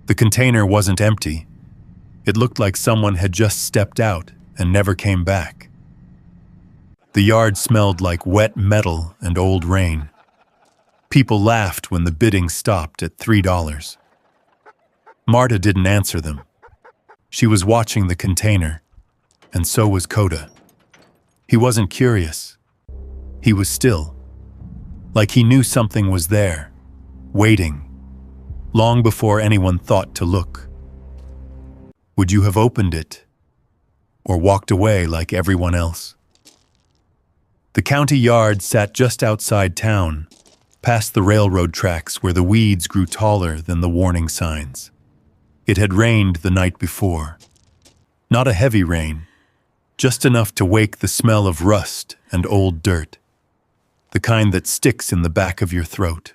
The container wasn't empty. It looked like someone had just stepped out and never came back. The yard smelled like wet metal and old rain. People laughed when the bidding stopped at $3. Marta didn't answer them. She was watching the container, and so was Koda. He wasn't curious. He was still, like he knew something was there, waiting, long before anyone thought to look. Would you have opened it, or walked away like everyone else? The county yard sat just outside town, past the railroad tracks where the weeds grew taller than the warning signs. It had rained the night before. Not a heavy rain, just enough to wake the smell of rust and old dirt, the kind that sticks in the back of your throat.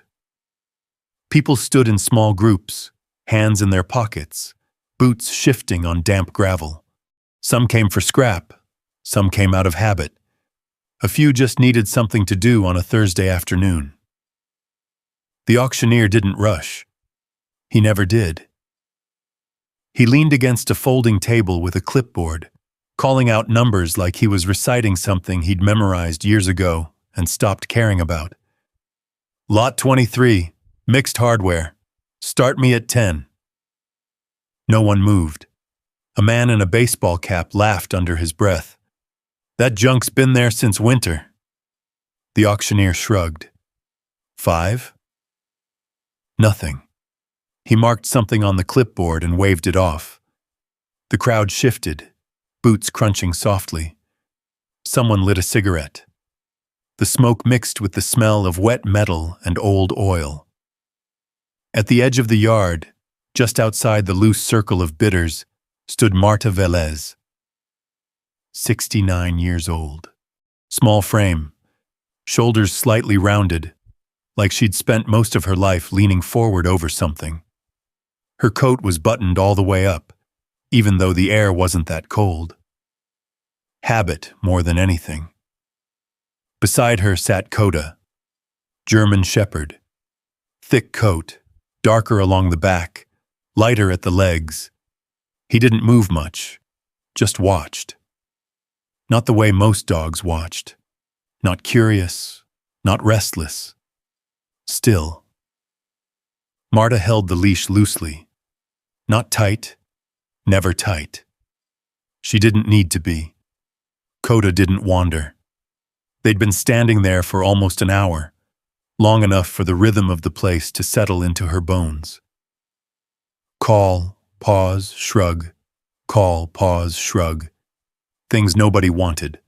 People stood in small groups, hands in their pockets, boots shifting on damp gravel. Some came for scrap, some came out of habit. A few just needed something to do on a Thursday afternoon. The auctioneer didn't rush. He never did. He leaned against a folding table with a clipboard, calling out numbers like he was reciting something he'd memorized years ago and stopped caring about. Lot 23, mixed hardware. Start me at 10. No one moved. A man in a baseball cap laughed under his breath. That junk's been there since winter. The auctioneer shrugged. 5? Nothing. He marked something on the clipboard and waved it off. The crowd shifted, boots crunching softly. Someone lit a cigarette. The smoke mixed with the smell of wet metal and old oil. At the edge of the yard, just outside the loose circle of bidders, stood Marta Velez. 69 years old. Small frame, shoulders slightly rounded, like she'd spent most of her life leaning forward over something. Her coat was buttoned all the way up, even though the air wasn't that cold. Habit more than anything. Beside her sat Koda, German shepherd. Thick coat, darker along the back, lighter at the legs. He didn't move much, just watched. Not the way most dogs watched. Not curious, not restless. Still. Marta held the leash loosely. Not tight, never tight. She didn't need to be. Koda didn't wander. They'd been standing there for almost an hour, long enough for the rhythm of the place to settle into her bones. Call, pause, shrug. Call, pause, shrug. Things nobody wanted.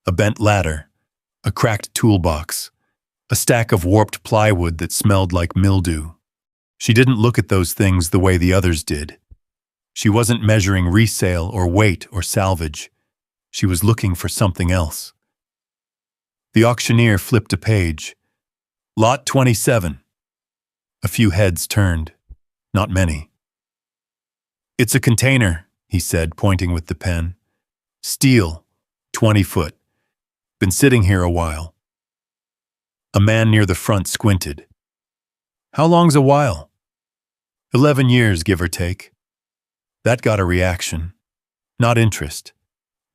A bent ladder, a cracked toolbox, a stack of warped plywood that smelled like mildew. She didn't look at those things the way the others did. She wasn't measuring resale or weight or salvage. She was looking for something else. The auctioneer flipped a page. Lot 27. A few heads turned. Not many. It's a container, he said, pointing with the pen. Steel, 20 foot. Been sitting here a while. A man near the front squinted. How long's a while? 11 years, give or take. That got a reaction. Not interest,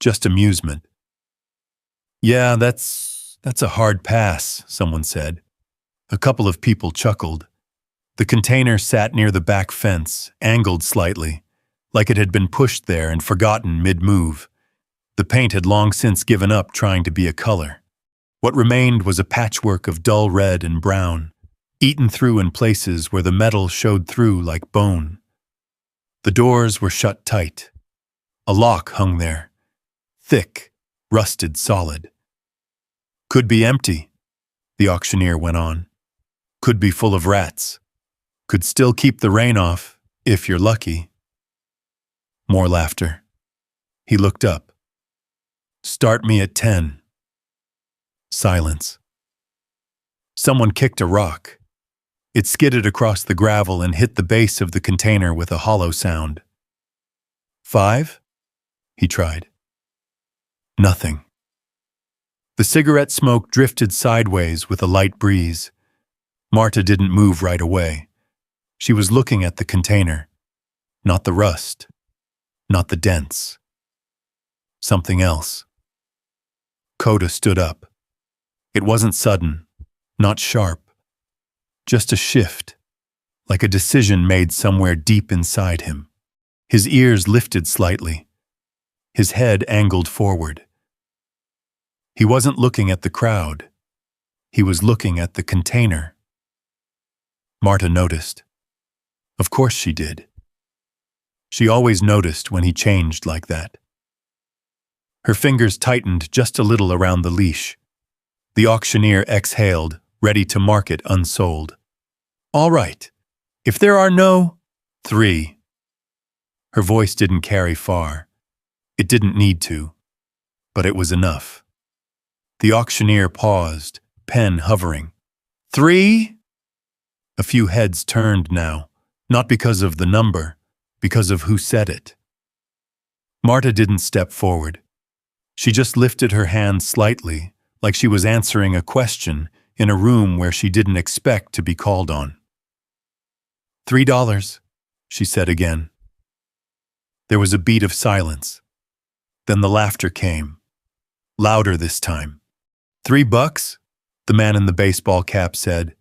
just amusement. Yeah, that's a hard pass, someone said. A couple of people chuckled. The container sat near the back fence, angled slightly, like it had been pushed there and forgotten mid-move. The paint had long since given up trying to be a color. What remained was a patchwork of dull red and brown, eaten through in places where the metal showed through like bone. The doors were shut tight. A lock hung there, thick, rusted solid. Could be empty, the auctioneer went on. Could be full of rats. Could still keep the rain off, if you're lucky. More laughter. He looked up. Start me at 10. Silence. Someone kicked a rock. It skidded across the gravel and hit the base of the container with a hollow sound. 5? He tried. Nothing. The cigarette smoke drifted sideways with a light breeze. Marta didn't move right away. She was looking at the container, Not the rust, not the dents. Something else. Koda stood up. It wasn't sudden, not sharp. Just a shift, like a decision made somewhere deep inside him. His ears lifted slightly, his head angled forward. He wasn't looking at the crowd. He was looking at the container. Marta noticed. Of course she did. She always noticed when he changed like that. Her fingers tightened just a little around the leash. The auctioneer exhaled, ready to mark it unsold. All right. If there are no 3. Her voice didn't carry far. It didn't need to, but it was enough. The auctioneer paused, pen hovering. 3? A few heads turned now, not because of the number, because of who said it. Marta didn't step forward. She just lifted her hand slightly, like she was answering a question in a room where she didn't expect to be called on. $3, she said again. There was a beat of silence. Then the laughter came, louder this time. $3? The man in the baseball cap said.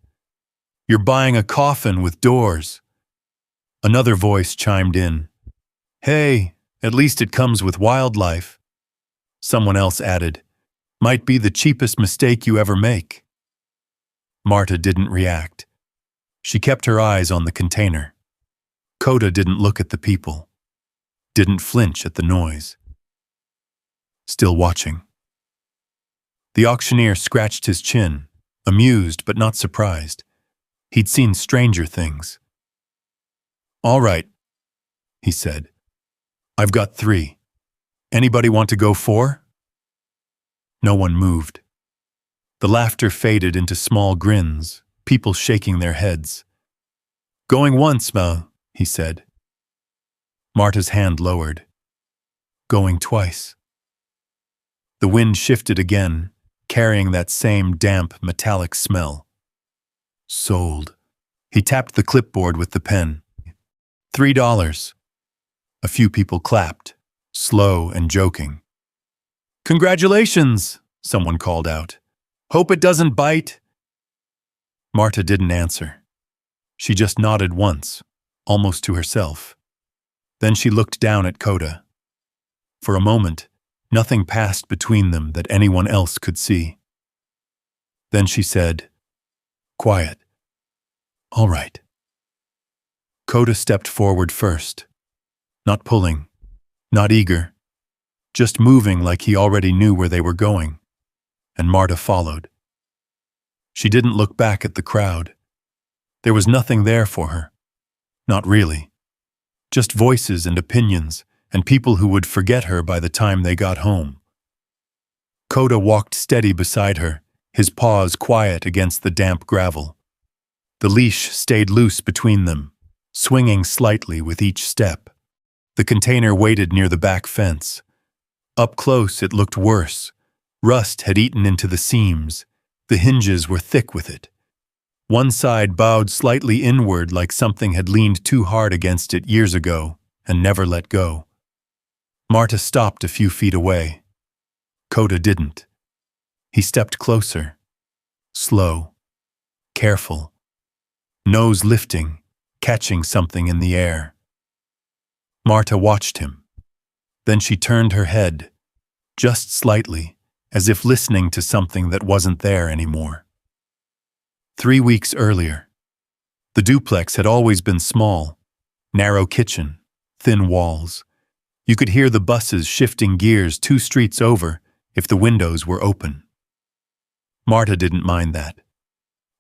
You're buying a coffin with doors. Another voice chimed in. Hey, at least it comes with wildlife. Someone else added, might be the cheapest mistake you ever make. Marta didn't react. She kept her eyes on the container. Koda didn't look at the people, didn't flinch at the noise. Still watching. The auctioneer scratched his chin, amused but not surprised. He'd seen stranger things. All right, he said. I've got 3. Anybody want to go 4? No one moved. The laughter faded into small grins, people shaking their heads. Going once, Ma, he said. Marta's hand lowered. Going twice. The wind shifted again, carrying that same damp, metallic smell. Sold. He tapped the clipboard with the pen. $3. A few people clapped, slow and joking. Congratulations, someone called out. Hope it doesn't bite. Marta didn't answer. She just nodded once, almost to herself. Then she looked down at Koda. For a moment, nothing passed between them that anyone else could see. Then she said, quiet. All right. Koda stepped forward first, not pulling, not eager, just moving like he already knew where they were going, and Marta followed. She didn't look back at the crowd. There was nothing there for her. Not really. Just voices and opinions, and people who would forget her by the time they got home. Koda walked steady beside her, his paws quiet against the damp gravel. The leash stayed loose between them, swinging slightly with each step. The container waited near the back fence. Up close it looked worse. Rust had eaten into the seams. The hinges were thick with it. One side bowed slightly inward like something had leaned too hard against it years ago and never let go. Marta stopped a few feet away. Koda didn't. He stepped closer. Slow. Careful. Nose lifting, catching something in the air. Marta watched him. Then she turned her head, just slightly, as if listening to something that wasn't there anymore. 3 weeks earlier, the duplex had always been small, narrow kitchen, thin walls. You could hear the buses shifting gears 2 streets over if the windows were open. Marta didn't mind that.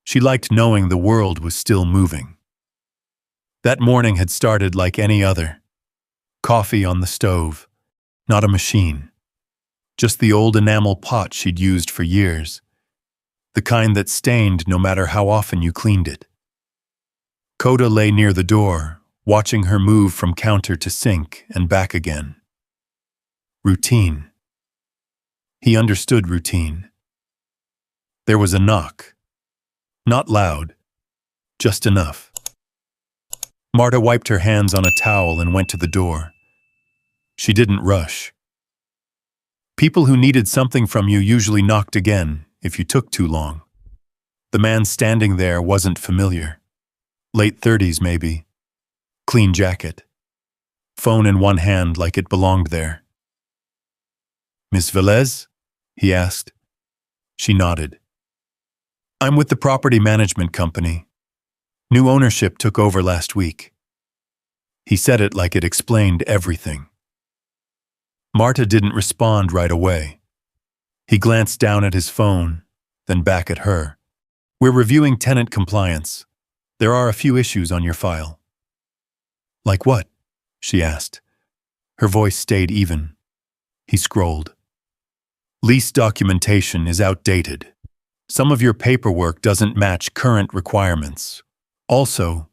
She liked knowing the world was still moving. That morning had started like any other. Coffee on the stove, not a machine. Just the old enamel pot she'd used for years. The kind that stained no matter how often you cleaned it. Koda lay near the door, watching her move from counter to sink and back again. Routine. He understood routine. There was a knock. Not loud, just enough. Marta wiped her hands on a towel and went to the door. She didn't rush. People who needed something from you usually knocked again if you took too long. The man standing there wasn't familiar. Late 30s, maybe. Clean jacket. Phone in one hand like it belonged there. "Miss Velez?" he asked. She nodded. "I'm with the property management company. New ownership took over last week." He said it like it explained everything. Marta didn't respond right away. He glanced down at his phone, then back at her. "We're reviewing tenant compliance. There are a few issues on your file." "Like what?" she asked. Her voice stayed even. He scrolled. "Lease documentation is outdated. Some of your paperwork doesn't match current requirements. Also,"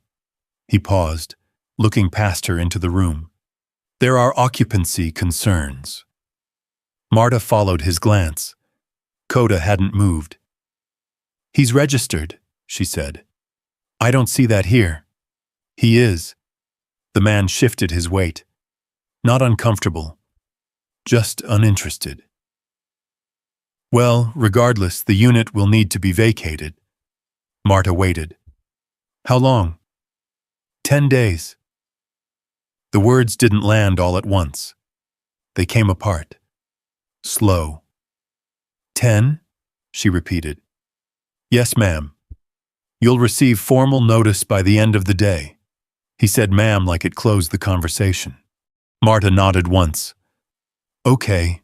he paused, looking past her into the room, "there are occupancy concerns." Marta followed his glance. Koda hadn't moved. "He's registered," she said. "I don't see that here." "He is." The man shifted his weight. Not uncomfortable, just uninterested. "Well, regardless, the unit will need to be vacated." Marta waited. "How long?" 10 days. The words didn't land all at once. They came apart. Slow. 10? She repeated. "Yes, ma'am. You'll receive formal notice by the end of the day." He said ma'am like it closed the conversation. Marta nodded once. "Okay."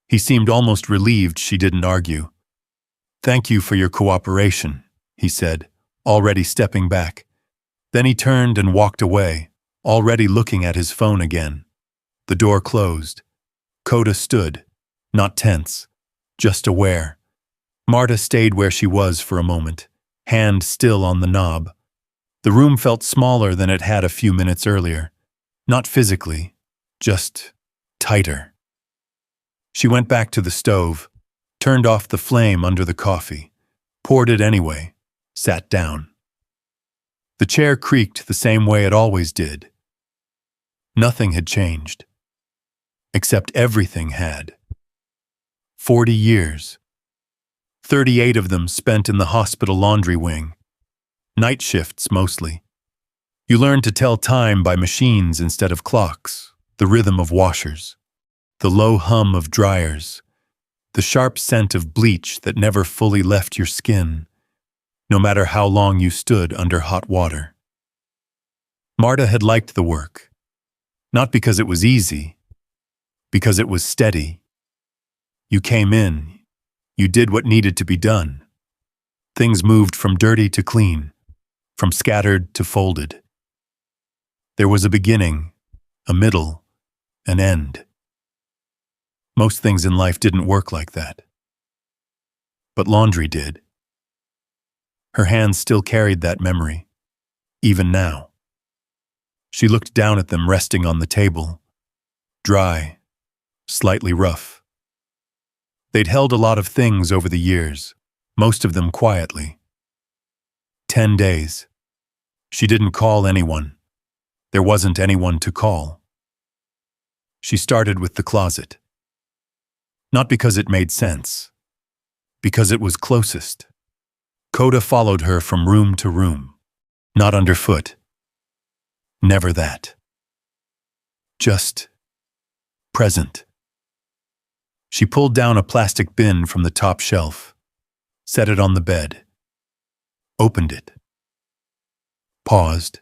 He seemed almost relieved she didn't argue. "Thank you for your cooperation," he said, already stepping back. Then he turned and walked away, already looking at his phone again. The door closed. Koda stood, not tense, just aware. Marta stayed where she was for a moment, hand still on the knob. The room felt smaller than it had a few minutes earlier. Not physically, just tighter. She went back to the stove, turned off the flame under the coffee, poured it anyway, sat down. The chair creaked the same way it always did. Nothing had changed. Except everything had. 40 years. 38 of them spent in the hospital laundry wing. Night shifts mostly. You learn to tell time by machines instead of clocks, the rhythm of washers, the low hum of dryers, the sharp scent of bleach that never fully left your skin, no matter how long you stood under hot water. Marta had liked the work, not because it was easy, because it was steady. You came in, you did what needed to be done. Things moved from dirty to clean, from scattered to folded. There was a beginning, a middle, an end. Most things in life didn't work like that. But laundry did. Her hands still carried that memory, even now. She looked down at them resting on the table, dry, slightly rough. They'd held a lot of things over the years, most of them quietly. 10 days. She didn't call anyone. There wasn't anyone to call. She started with the closet. Not because it made sense, because it was closest. Koda followed her from room to room, not underfoot. Never that. Just present. She pulled down a plastic bin from the top shelf, set it on the bed, opened it, paused,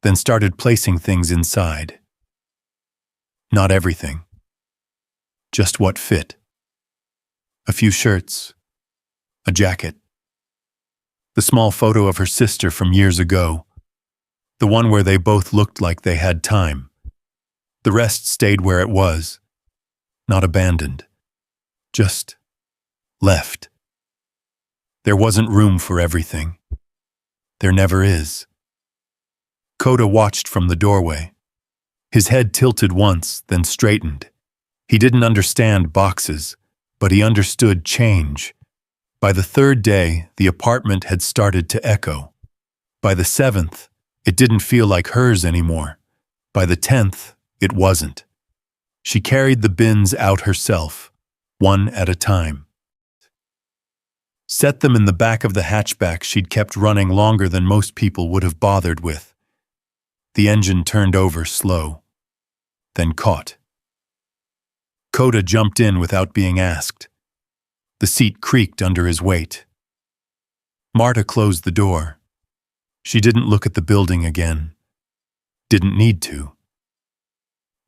then started placing things inside. Not everything. Just what fit. A few shirts, a jacket, the small photo of her sister from years ago, the one where they both looked like they had time. The rest stayed where it was, not abandoned, just left. There wasn't room for everything. There never is. Koda watched from the doorway. His head tilted once, then straightened. He didn't understand boxes, but he understood change. By the third day, the apartment had started to echo. By the seventh, It didn't feel like hers anymore. By the 10th, it wasn't. She carried the bins out herself, one at a time. Set them in the back of the hatchback she'd kept running longer than most people would have bothered with. The engine turned over slow, then caught. Koda jumped in without being asked. The seat creaked under his weight. Marta closed the door. She didn't look at the building again. Didn't need to.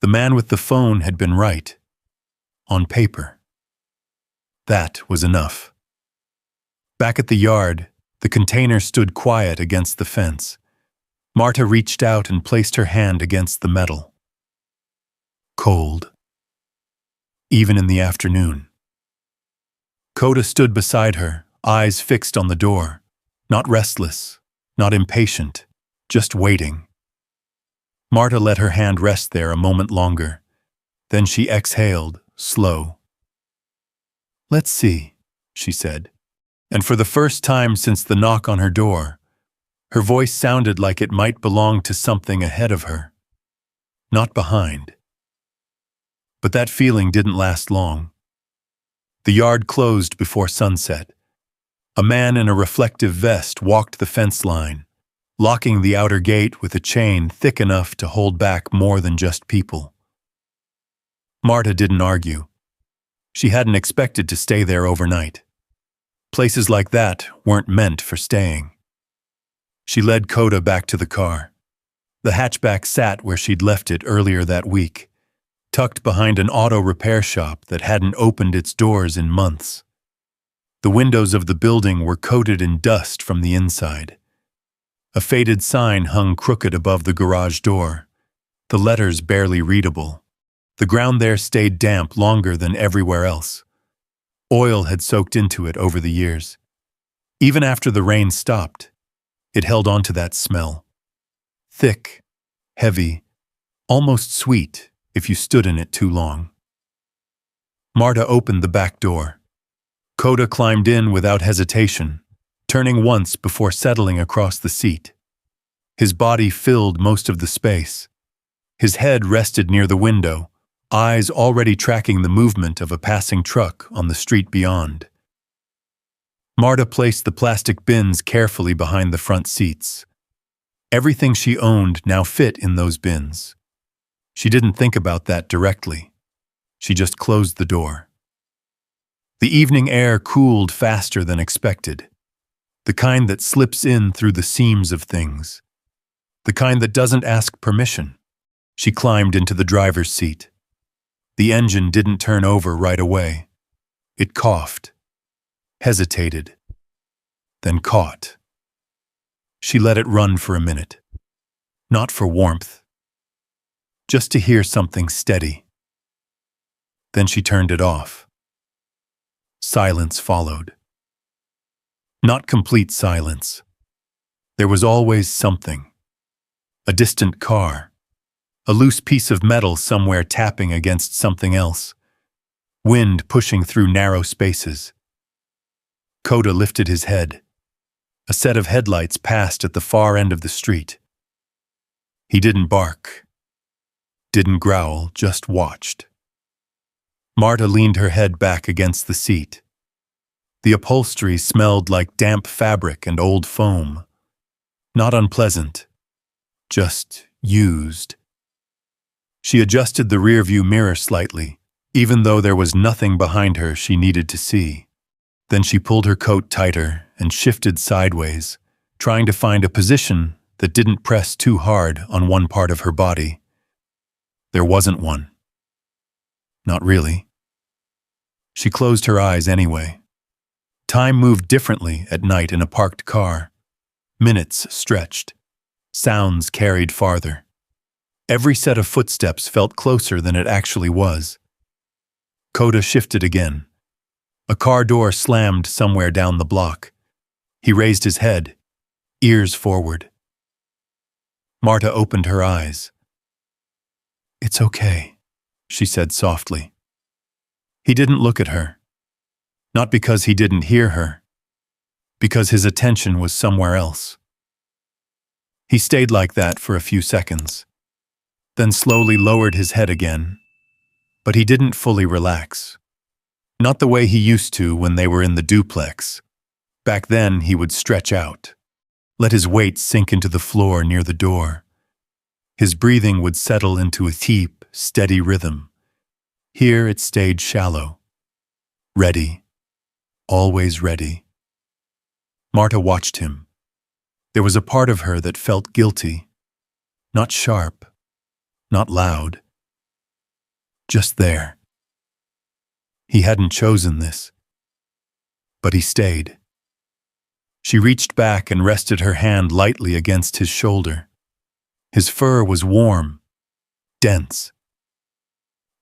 The man with the phone had been right. On paper. That was enough. Back at the yard, the container stood quiet against the fence. Marta reached out and placed her hand against the metal. Cold. Even in the afternoon. Koda stood beside her, eyes fixed on the door. Not restless, not impatient, just waiting. Marta let her hand rest there a moment longer. Then she exhaled, slow. "Let's see," she said. And for the first time since the knock on her door, her voice sounded like it might belong to something ahead of her, not behind. But that feeling didn't last long. The yard closed before sunset. A man in a reflective vest walked the fence line, locking the outer gate with a chain thick enough to hold back more than just people. Marta didn't argue. She hadn't expected to stay there overnight. Places like that weren't meant for staying. She led Koda back to the car. The hatchback sat where she'd left it earlier that week, tucked behind an auto repair shop that hadn't opened its doors in months. The windows of the building were coated in dust from the inside. A faded sign hung crooked above the garage door, the letters barely readable. The ground there stayed damp longer than everywhere else. Oil had soaked into it over the years. Even after the rain stopped, it held on to that smell. Thick, heavy, almost sweet if you stood in it too long. Marta opened the back door. Koda climbed in without hesitation, turning once before settling across the seat. His body filled most of the space. His head rested near the window, eyes already tracking the movement of a passing truck on the street beyond. Marta placed the plastic bins carefully behind the front seats. Everything she owned now fit in those bins. She didn't think about that directly. She just closed the door. The evening air cooled faster than expected. The kind that slips in through the seams of things. The kind that doesn't ask permission. She climbed into the driver's seat. The engine didn't turn over right away. It coughed, hesitated, then caught. She let it run for a minute. Not for warmth. Just to hear something steady. Then she turned it off. Silence followed. Not complete silence. There was always something. A distant car. A loose piece of metal somewhere tapping against something else. Wind pushing through narrow spaces. Koda lifted his head. A set of headlights passed at the far end of the street. He didn't bark. Didn't growl, just watched. Marta leaned her head back against the seat. The upholstery smelled like damp fabric and old foam. Not unpleasant, just used. She adjusted the rearview mirror slightly, even though there was nothing behind her she needed to see. Then she pulled her coat tighter and shifted sideways, trying to find a position that didn't press too hard on one part of her body. There wasn't one. Not really. She closed her eyes anyway. Time moved differently at night in a parked car. Minutes stretched. Sounds carried farther. Every set of footsteps felt closer than it actually was. Koda shifted again. A car door slammed somewhere down the block. He raised his head, ears forward. Marta opened her eyes. "It's okay," she said softly. He didn't look at her. Not because he didn't hear her, because his attention was somewhere else. He stayed like that for a few seconds, then slowly lowered his head again. But he didn't fully relax. Not the way he used to when they were in the duplex. Back then, he would stretch out, let his weight sink into the floor near the door. His breathing would settle into a deep, steady rhythm. Here it stayed shallow. Ready. Always ready. Marta watched him. There was a part of her that felt guilty. Not sharp. Not loud. Just there. He hadn't chosen this. But he stayed. She reached back and rested her hand lightly against his shoulder. His fur was warm, dense.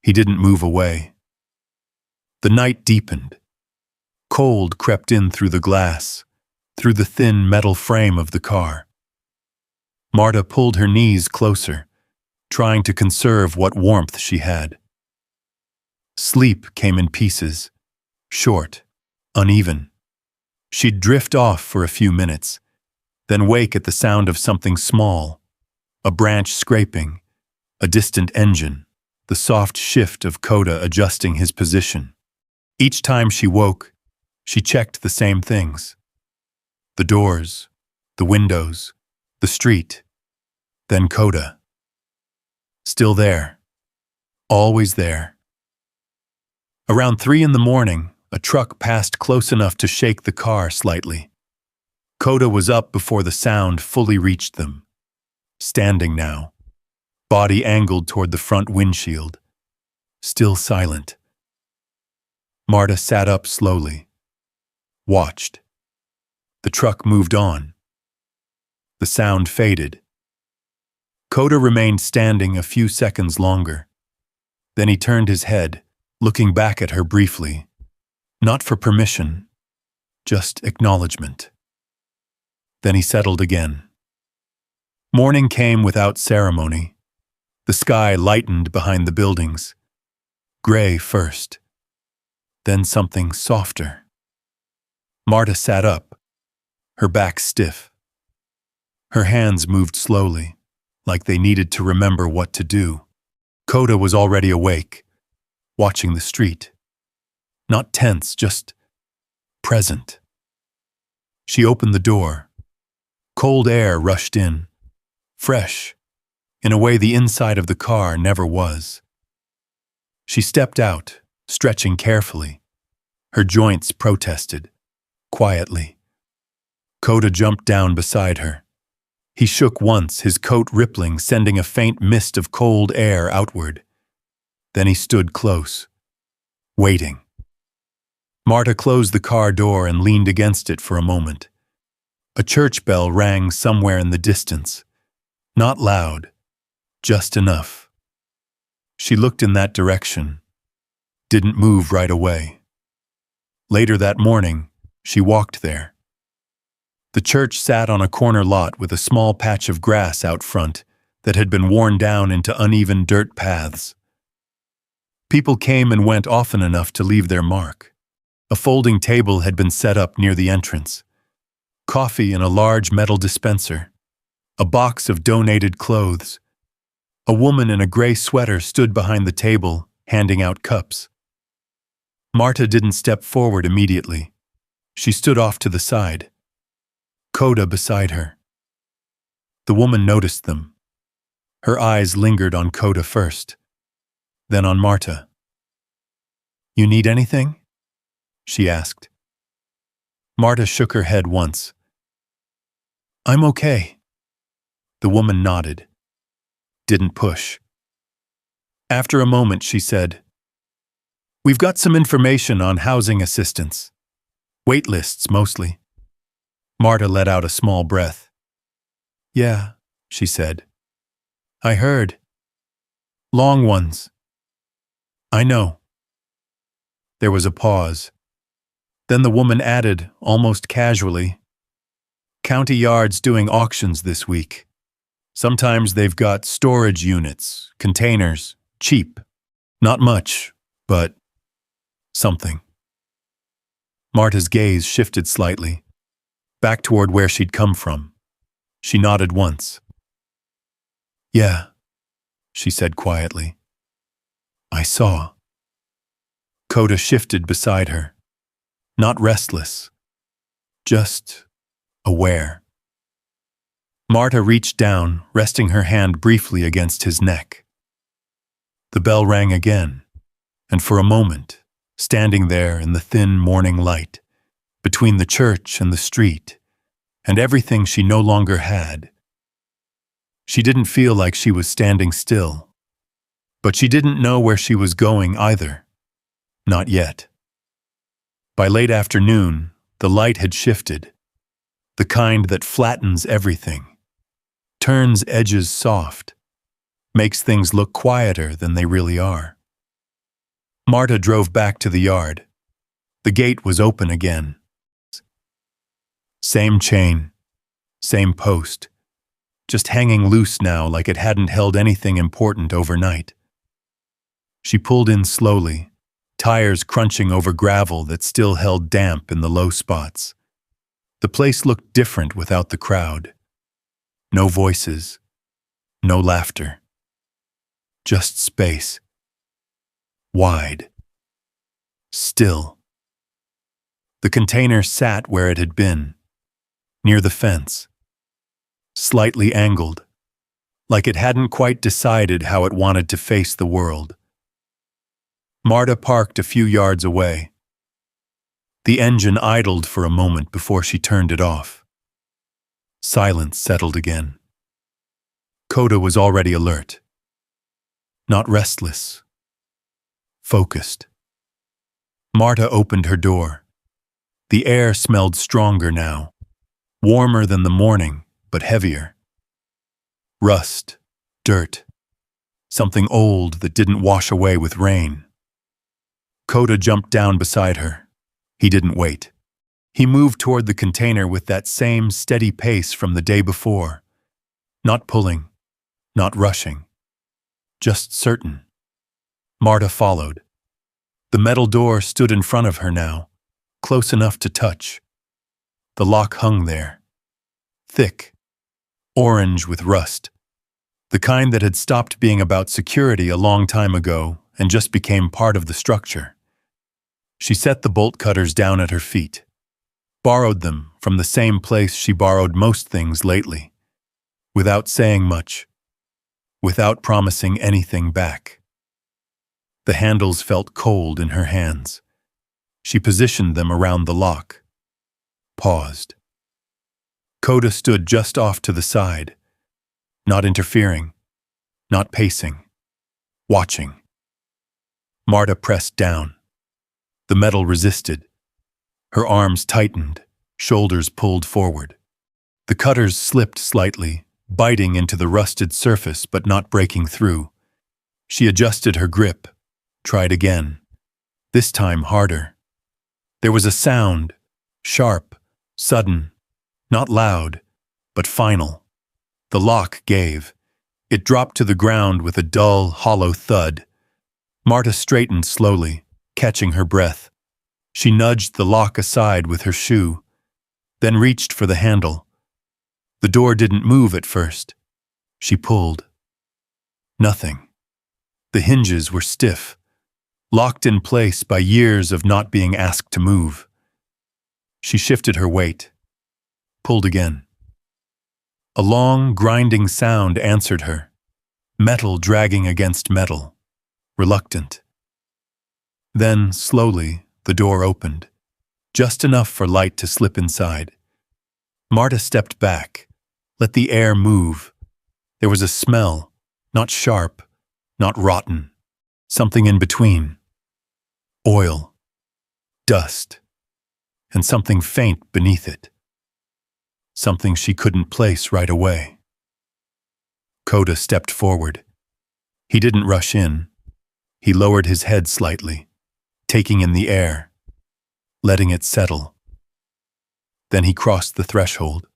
He didn't move away. The night deepened. Cold crept in through the glass, through the thin metal frame of the car. Marta pulled her knees closer, trying to conserve what warmth she had. Sleep came in pieces, short, uneven. She'd drift off for a few minutes, then wake at the sound of something small, a branch scraping, a distant engine, the soft shift of Koda adjusting his position. Each time she woke, she checked the same things. The doors, the windows, the street, then Koda. Still there. Always there. Around 3 a.m, a truck passed close enough to shake the car slightly. Koda was up before the sound fully reached them. Standing now, body angled toward the front windshield. Still silent. Marta sat up slowly. Watched. The truck moved on. The sound faded. Koda remained standing a few seconds longer. Then he turned his head, looking back at her briefly. Not for permission, just acknowledgement. Then he settled again. Morning came without ceremony. The sky lightened behind the buildings. Gray first, then something softer. Marta sat up, her back stiff. Her hands moved slowly, like they needed to remember what to do. Koda was already awake, watching the street. Not tense, just present. She opened the door. Cold air rushed in, fresh, in a way the inside of the car never was. She stepped out, stretching carefully. Her joints protested, quietly. Koda jumped down beside her. He shook once, his coat rippling, sending a faint mist of cold air outward. Then he stood close, waiting. Marta closed the car door and leaned against it for a moment. A church bell rang somewhere in the distance. Not loud, just enough. She looked in that direction, didn't move right away. Later that morning, she walked there. The church sat on a corner lot with a small patch of grass out front that had been worn down into uneven dirt paths. People came and went often enough to leave their mark. A folding table had been set up near the entrance. Coffee in a large metal dispenser. A box of donated clothes. A woman in a gray sweater stood behind the table, handing out cups. Marta didn't step forward immediately. She stood off to the side. Koda beside her. The woman noticed them. Her eyes lingered on Koda first, then on Marta. "You need anything?" she asked. Marta shook her head once. "I'm okay." The woman nodded. Didn't push. After a moment, she said, "We've got some information on housing assistance. Wait lists, mostly." Marta let out a small breath. "Yeah," she said. "I heard. Long ones." "I know." There was a pause. Then the woman added, almost casually, "County Yard's doing auctions this week. Sometimes they've got storage units, containers, cheap. Not much, but something." Marta's gaze shifted slightly, back toward where she'd come from. She nodded once. Yeah, she said quietly. I saw. Koda shifted beside her. Not restless, just aware. Marta reached down, resting her hand briefly against his neck. The bell rang again, and for a moment, standing there in the thin morning light, between the church and the street, and everything she no longer had, she didn't feel like she was standing still. But she didn't know where she was going either. Not yet. By late afternoon, the light had shifted, the kind that flattens everything, turns edges soft, makes things look quieter than they really are. Marta drove back to the yard. The gate was open again. Same chain, same post, just hanging loose now like it hadn't held anything important overnight. She pulled in slowly, tires crunching over gravel that still held damp in the low spots. The place looked different without the crowd. No voices, no laughter. Just space. Wide. Still. The container sat where it had been, near the fence, slightly angled, like it hadn't quite decided how it wanted to face the world. Marta parked a few yards away. The engine idled for a moment before she turned it off. Silence settled again. Koda was already alert. Not restless. Focused. Marta opened her door. The air smelled stronger now. Warmer than the morning, but heavier. Rust. Dirt. Something old that didn't wash away with rain. Koda jumped down beside her. He didn't wait. He moved toward the container with that same steady pace from the day before. Not pulling, not rushing. Just certain. Marta followed. The metal door stood in front of her now, close enough to touch. The lock hung there. Thick. Orange with rust. The kind that had stopped being about security a long time ago and just became part of the structure. She set the bolt cutters down at her feet. Borrowed them from the same place she borrowed most things lately. Without saying much. Without promising anything back. The handles felt cold in her hands. She positioned them around the lock. Paused. Koda stood just off to the side. Not interfering. Not pacing. Watching. Marta pressed down. The metal resisted. Her arms tightened, shoulders pulled forward. The cutters slipped slightly, biting into the rusted surface but not breaking through. She adjusted her grip, tried again. This time harder. There was a sound, sharp, sudden, not loud, but final. The lock gave. It dropped to the ground with a dull, hollow thud. Marta straightened slowly, catching her breath. She nudged the lock aside with her shoe, then reached for the handle. The door didn't move at first. She pulled. Nothing. The hinges were stiff, locked in place by years of not being asked to move. She shifted her weight, pulled again. A long, grinding sound answered her, metal dragging against metal, reluctant. Then, slowly, the door opened, just enough for light to slip inside. Marta stepped back, let the air move. There was a smell, not sharp, not rotten, something in between. Oil, dust, and something faint beneath it. Something she couldn't place right away. Koda stepped forward. He didn't rush in. He lowered his head slightly, taking in the air, letting it settle. Then he crossed the threshold.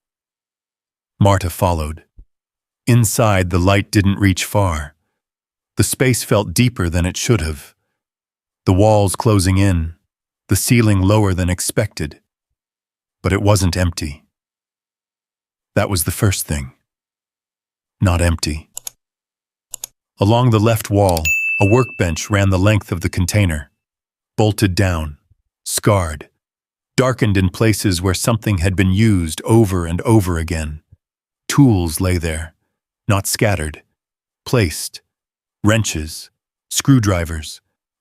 Marta followed. Inside, the light didn't reach far. The space felt deeper than it should have. The walls closing in, the ceiling lower than expected. But it wasn't empty. That was the first thing. Not empty. Along the left wall, a workbench ran the length of the container, bolted down, scarred, darkened in places where something had been used over and over again. Tools lay there, not scattered, placed. Wrenches, screwdrivers,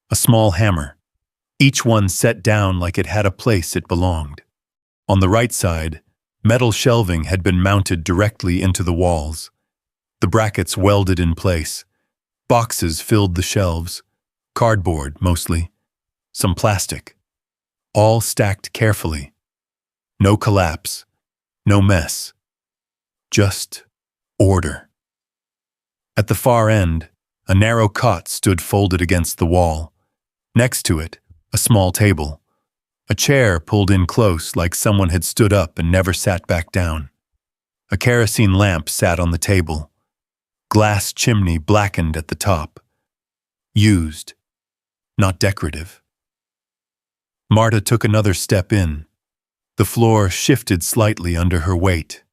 a small hammer, each one set down like it had a place it belonged. On the right side, metal shelving had been mounted directly into the walls, the brackets welded in place. Boxes filled the shelves, cardboard mostly, some plastic, all stacked carefully. No collapse, no mess, just order. At the far end, a narrow cot stood folded against the wall. Next to it, a small table. A chair pulled in close like someone had stood up and never sat back down. A kerosene lamp sat on the table. Glass chimney blackened at the top. Used, not decorative. Marta took another step in. The floor shifted slightly under her weight.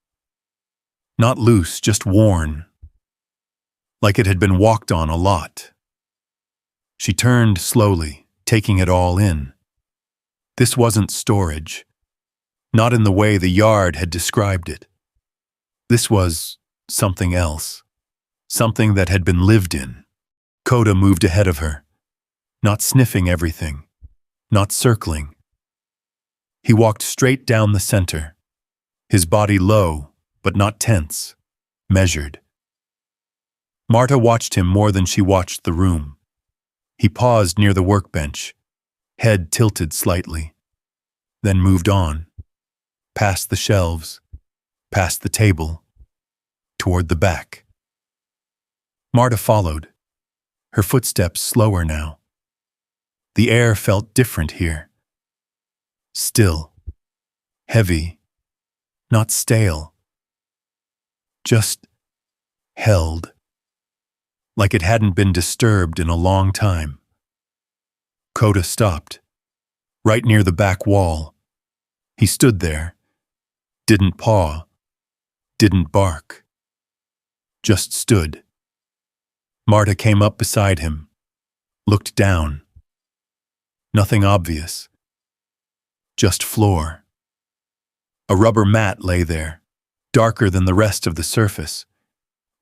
Not loose, just worn, like it had been walked on a lot. She turned slowly, taking it all in. This wasn't storage, not in the way the yard had described it. This was something else, something that had been lived in. Koda moved ahead of her, not sniffing everything, not circling. He walked straight down the center, his body low, but not tense, measured. Marta watched him more than she watched the room. He paused near the workbench, head tilted slightly, then moved on, past the shelves, past the table, toward the back. Marta followed, her footsteps slower now. The air felt different here. Still, heavy, not stale, just held, like it hadn't been disturbed in a long time. Koda stopped, right near the back wall. He stood there, didn't paw, didn't bark, just stood. Marta came up beside him, looked down. Nothing obvious, just floor. A rubber mat lay there, darker than the rest of the surface,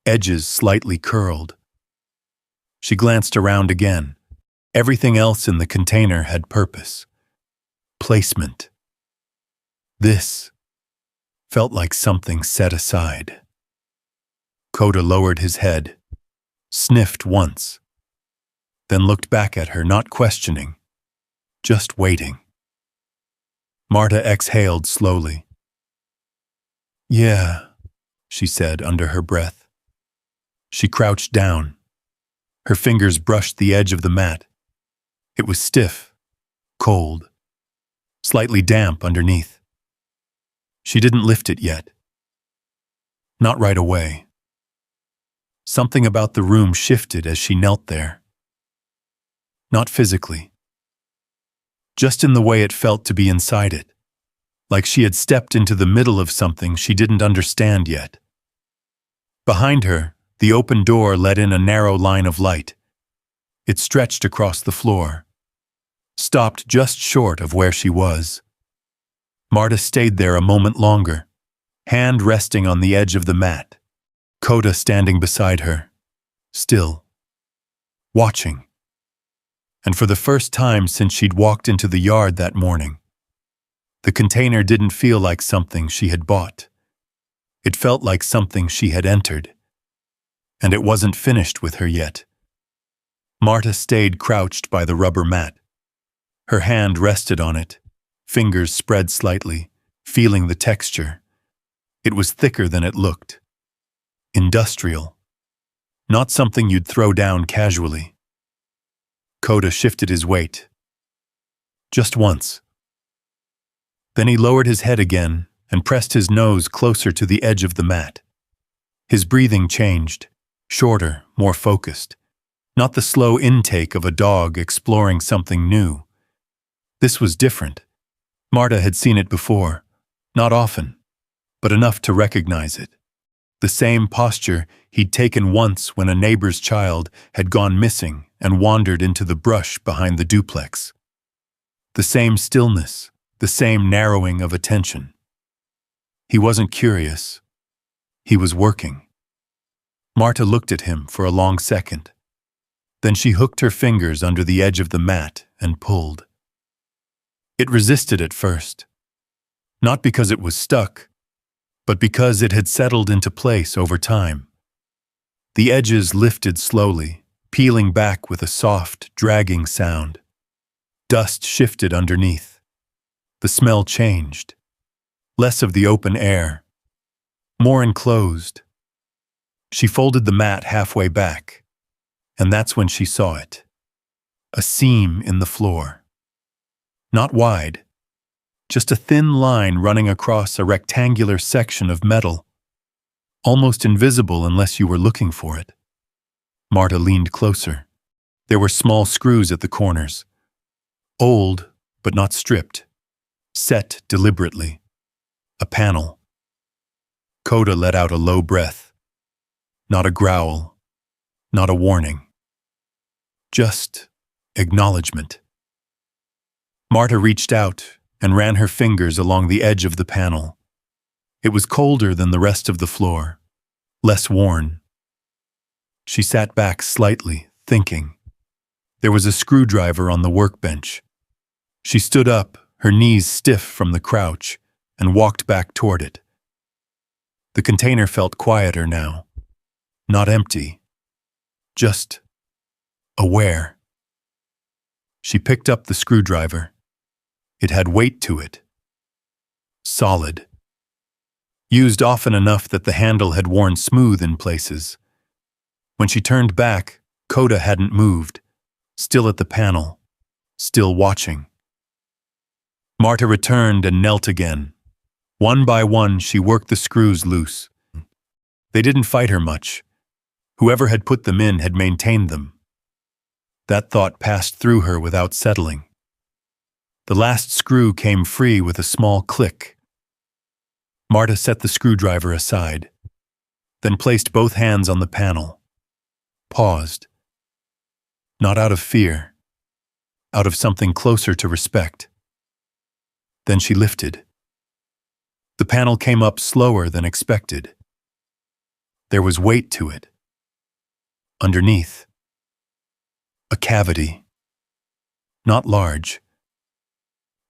edges slightly curled. She glanced around again. Everything else in the container had purpose. Placement. This felt like something set aside. Koda lowered his head, sniffed once, then looked back at her, not questioning, just waiting. Marta exhaled slowly. "Yeah," she said under her breath. She crouched down. Her fingers brushed the edge of the mat. It was stiff, cold, slightly damp underneath. She didn't lift it yet. Not right away. Something about the room shifted as she knelt there. Not physically. Just in the way it felt to be inside it, like she had stepped into the middle of something she didn't understand yet. Behind her, the open door let in a narrow line of light. It stretched across the floor, stopped just short of where she was. Marta stayed there a moment longer, hand resting on the edge of the mat, Koda standing beside her, still, watching. And for the first time since she'd walked into the yard that morning, the container didn't feel like something she had bought. It felt like something she had entered. And it wasn't finished with her yet. Marta stayed crouched by the rubber mat. Her hand rested on it, fingers spread slightly, feeling the texture. It was thicker than it looked. Industrial. Not something you'd throw down casually. Koda shifted his weight. Just once. Then he lowered his head again and pressed his nose closer to the edge of the mat. His breathing changed. Shorter, more focused. Not the slow intake of a dog exploring something new. This was different. Marta had seen it before. Not often, but enough to recognize it. The same posture he'd taken once when a neighbor's child had gone missing and wandered into the brush behind the duplex. The same stillness, the same narrowing of attention. He wasn't curious. He was working. Marta looked at him for a long second. Then she hooked her fingers under the edge of the mat and pulled. It resisted at first, not because it was stuck, but because it had settled into place over time. The edges lifted slowly, peeling back with a soft, dragging sound. Dust shifted underneath. The smell changed. Less of the open air, more enclosed. She folded the mat halfway back, and that's when she saw it. A seam in the floor. Not wide, just a thin line running across a rectangular section of metal, almost invisible unless you were looking for it. Marta leaned closer. There were small screws at the corners. Old, but not stripped. Set deliberately. A panel. Koda let out a low breath. Not a growl. Not a warning. Just acknowledgement. Marta reached out and ran her fingers along the edge of the panel. It was colder than the rest of the floor, less worn. She sat back slightly, thinking. There was a screwdriver on the workbench. She stood up, her knees stiff from the crouch, and walked back toward it. The container felt quieter now. Not empty. Just aware. She picked up the screwdriver. It had weight to it. Solid. Used often enough that the handle had worn smooth in places. When she turned back, Koda hadn't moved, still at the panel, still watching. Marta returned and knelt again. One by one, she worked the screws loose. They didn't fight her much. Whoever had put them in had maintained them. That thought passed through her without settling. The last screw came free with a small click. Marta set the screwdriver aside, then placed both hands on the panel. Paused. Not out of fear, out of something closer to respect. Then she lifted. The panel came up slower than expected. There was weight to it. Underneath. A cavity. Not large.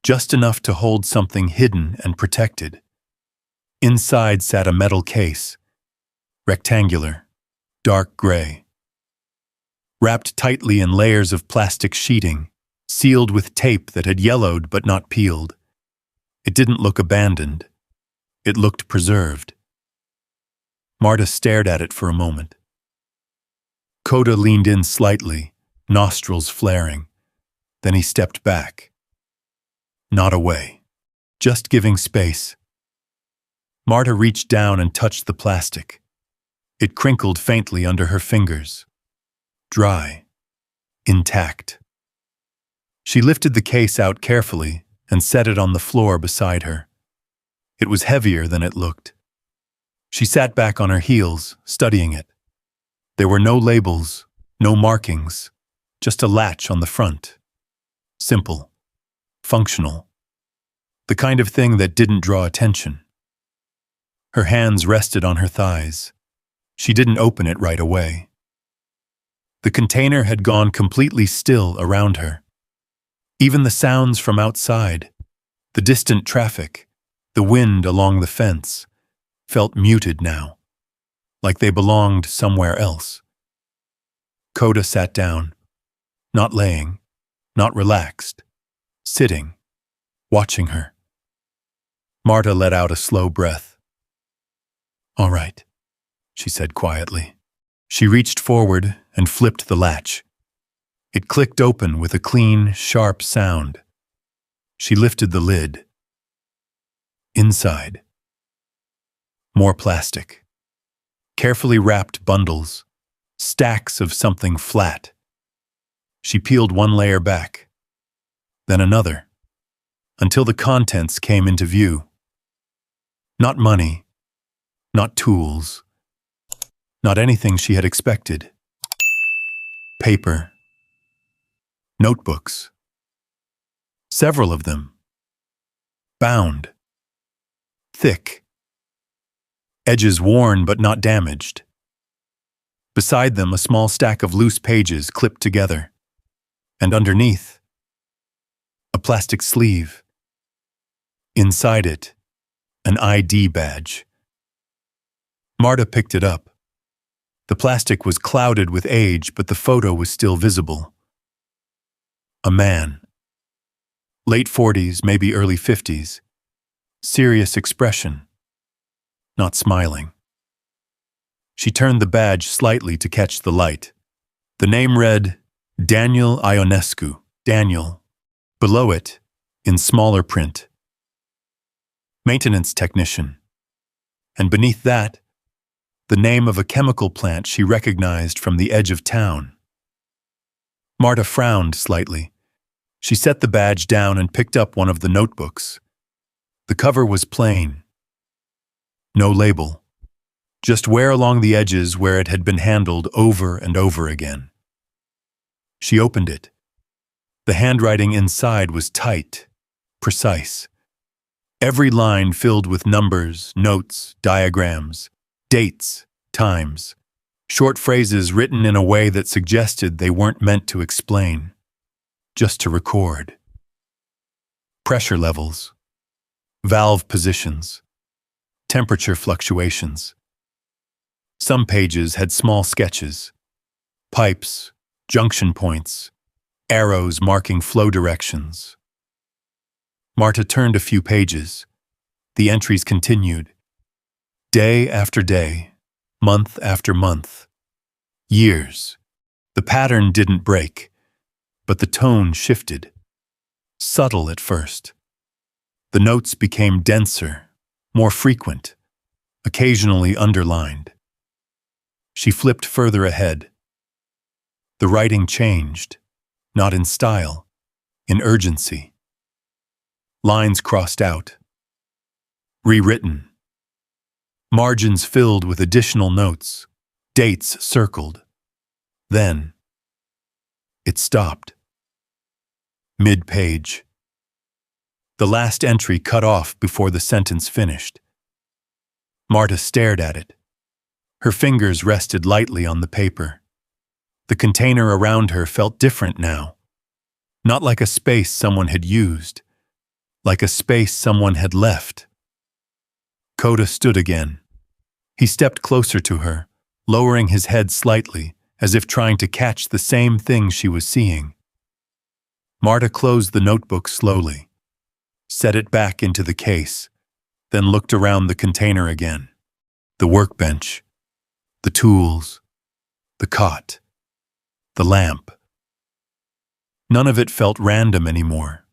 Just enough to hold something hidden and protected. Inside sat a metal case. Rectangular. Dark gray. Wrapped tightly in layers of plastic sheeting, sealed with tape that had yellowed but not peeled. It didn't look abandoned. It looked preserved. Marta stared at it for a moment. Koda leaned in slightly, nostrils flaring. Then he stepped back. Not away. Just giving space. Marta reached down and touched the plastic. It crinkled faintly under her fingers. Dry. Intact. She lifted the case out carefully and set it on the floor beside her. It was heavier than it looked. She sat back on her heels, studying it. There were no labels, no markings, just a latch on the front. Simple. Functional. The kind of thing that didn't draw attention. Her hands rested on her thighs. She didn't open it right away. The container had gone completely still around her. Even the sounds from outside, the distant traffic, the wind along the fence, felt muted now, like they belonged somewhere else. Koda sat down, not laying, not relaxed, sitting, watching her. Marta let out a slow breath. "All right," she said quietly. She reached forward and flipped the latch. It clicked open with a clean, sharp sound. She lifted the lid. Inside. More plastic. Carefully wrapped bundles. Stacks of something flat. She peeled one layer back, then another, until the contents came into view. Not money, Not tools. Not anything she had expected. Paper. Notebooks. Several of them. Bound. Thick. Edges worn but not damaged. Beside them, a small stack of loose pages clipped together. And underneath, a plastic sleeve. Inside it, an ID badge. Marta picked it up. The plastic was clouded with age, but the photo was still visible. A man. Late 40s, maybe early 50s. Serious expression. Not smiling. She turned the badge slightly to catch the light. The name read, Daniel Ionescu. Daniel. Below it, in smaller print, maintenance technician. And beneath that, the name of a chemical plant she recognized from the edge of town. Marta frowned slightly. She set the badge down and picked up one of the notebooks. The cover was plain. No label. Just wear along the edges where it had been handled over and over again. She opened it. The handwriting inside was tight, precise. Every line filled with numbers, notes, diagrams, dates, times, short phrases written in a way that suggested they weren't meant to explain, just to record. Pressure levels, valve positions, temperature fluctuations. Some pages had small sketches, pipes, junction points, arrows marking flow directions. Marta turned a few pages. The entries continued. Day after day, month after month, years. The pattern didn't break, but the tone shifted. Subtle at first. The notes became denser, more frequent, occasionally underlined. She flipped further ahead. The writing changed, not in style, in urgency. Lines crossed out. Rewritten. Margins filled with additional notes, dates circled. Then, it stopped. Mid-page. The last entry cut off before the sentence finished. Marta stared at it. Her fingers rested lightly on the paper. The container around her felt different now. Not like a space someone had used, like a space someone had left. Koda stood again. He stepped closer to her, lowering his head slightly, as if trying to catch the same thing she was seeing. Marta closed the notebook slowly, set it back into the case, then looked around the container again. The workbench, the tools, the cot, the lamp. None of it felt random anymore.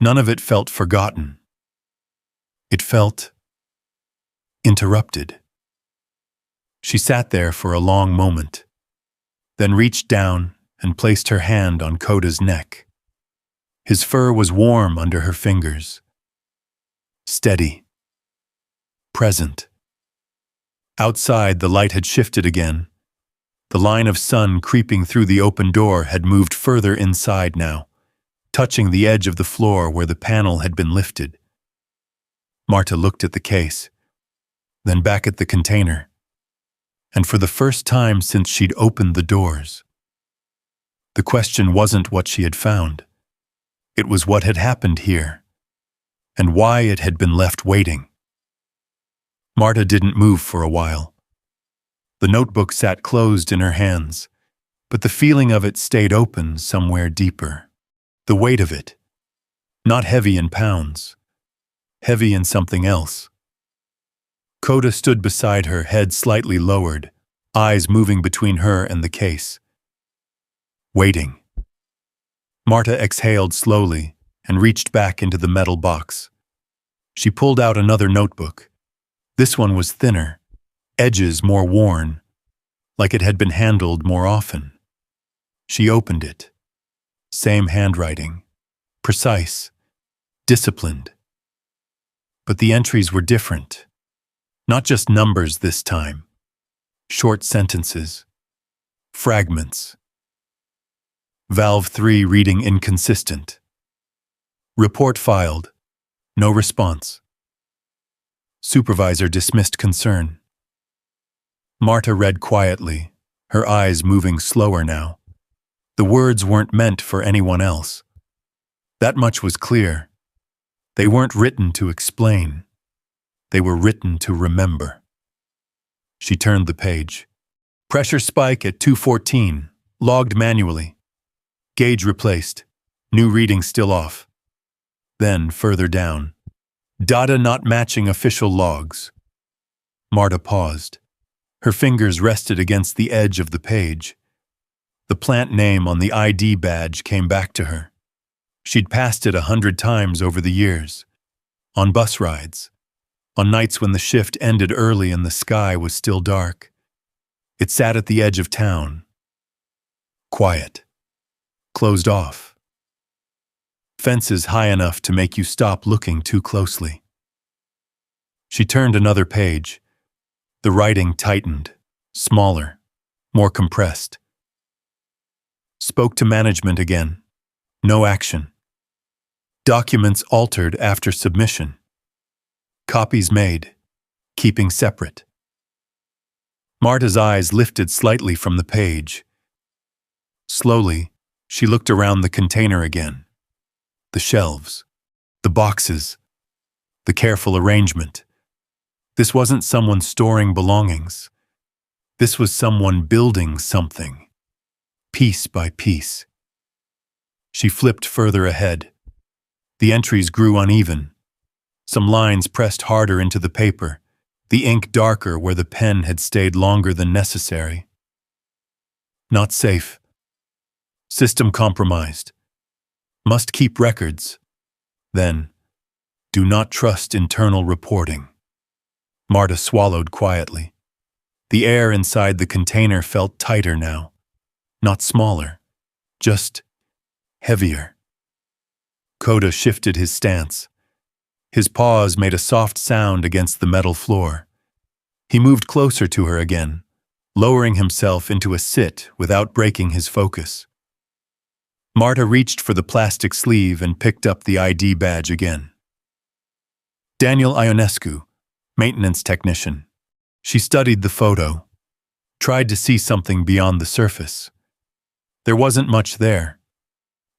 None of it felt forgotten. It felt interrupted. She sat there for a long moment, then reached down and placed her hand on Koda's neck. His fur was warm under her fingers. Steady. Present. Outside, the light had shifted again. The line of sun creeping through the open door had moved further inside now, touching the edge of the floor where the panel had been lifted. Marta looked at the case, then back at the container, and for the first time since she'd opened the doors, the question wasn't what she had found. It was what had happened here, and why it had been left waiting. Marta didn't move for a while. The notebook sat closed in her hands, but the feeling of it stayed open somewhere deeper. The weight of it, not heavy in pounds, heavy in something else. Koda stood beside her, head slightly lowered, eyes moving between her and the case. Waiting. Marta exhaled slowly and reached back into the metal box. She pulled out another notebook. This one was thinner, edges more worn, like it had been handled more often. She opened it. Same handwriting, precise, disciplined. But the entries were different. Not just numbers this time. Short sentences. Fragments. Valve 3 reading inconsistent. Report filed. No response. Supervisor dismissed concern. Marta read quietly, her eyes moving slower now. The words weren't meant for anyone else. That much was clear. They weren't written to explain. They were written to remember. She turned the page. Pressure spike at 214, logged manually. Gauge replaced. New reading still off. Then, further down, data not matching official logs. Marta paused. Her fingers rested against the edge of the page. The plant name on the ID badge came back to her. She'd passed it 100 times over the years. On bus rides. On nights when the shift ended early and the sky was still dark. It sat at the edge of town. Quiet. Closed off. Fences high enough to make you stop looking too closely. She turned another page. The writing tightened, smaller, more compressed. Spoke to management again. No action. Documents altered after submission. Copies made, keeping separate. Marta's eyes lifted slightly from the page. Slowly, she looked around the container again. The shelves, the boxes, the careful arrangement. This wasn't someone storing belongings. This was someone building something, piece by piece. She flipped further ahead. The entries grew uneven. Some lines pressed harder into the paper, the ink darker where the pen had stayed longer than necessary. Not safe. System compromised. Must keep records. Then, do not trust internal reporting. Marta swallowed quietly. The air inside the container felt tighter now. Not smaller, just heavier. Koda shifted his stance. His paws made a soft sound against the metal floor. He moved closer to her again, lowering himself into a sit without breaking his focus. Marta reached for the plastic sleeve and picked up the ID badge again. Daniel Ionescu, maintenance technician. She studied the photo, tried to see something beyond the surface. There wasn't much there.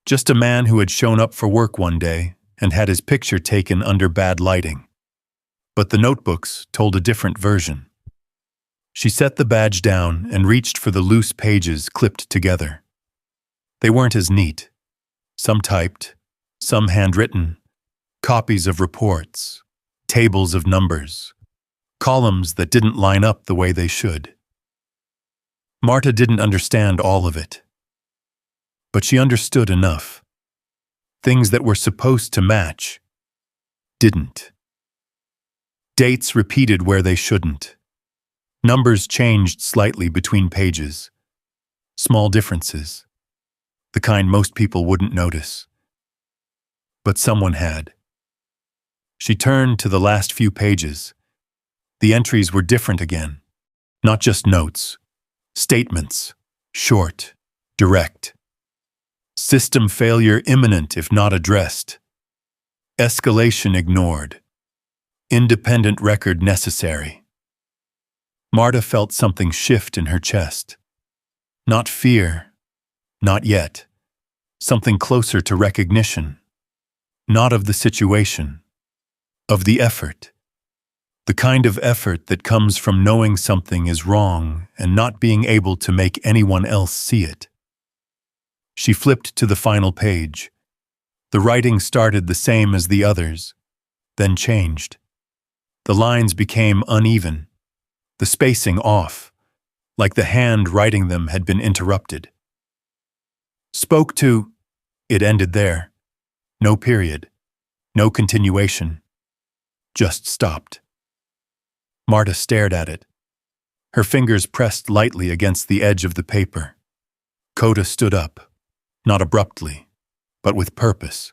Just a man who had shown up for work one day and had his picture taken under bad lighting. But the notebooks told a different version. She set the badge down and reached for the loose pages clipped together. They weren't as neat. Some typed, some handwritten, copies of reports, tables of numbers, columns that didn't line up the way they should. Marta didn't understand all of it. But she understood enough. Things that were supposed to match didn't. Dates repeated where they shouldn't. Numbers changed slightly between pages. Small differences. The kind most people wouldn't notice. But someone had. She turned to the last few pages. The entries were different again. Not just notes. Statements. Short. Direct. System failure imminent if not addressed. Escalation ignored. Independent record necessary. Marta felt something shift in her chest. Not fear. Not yet. Something closer to recognition. Not of the situation. Of the effort. The kind of effort that comes from knowing something is wrong and not being able to make anyone else see it. She flipped to the final page. The writing started the same as the others, then changed. The lines became uneven, the spacing off, like the hand writing them had been interrupted. Spoke to, it ended there. No period, no continuation, just stopped. Marta stared at it. Her fingers pressed lightly against the edge of the paper. Koda stood up. Not abruptly, but with purpose.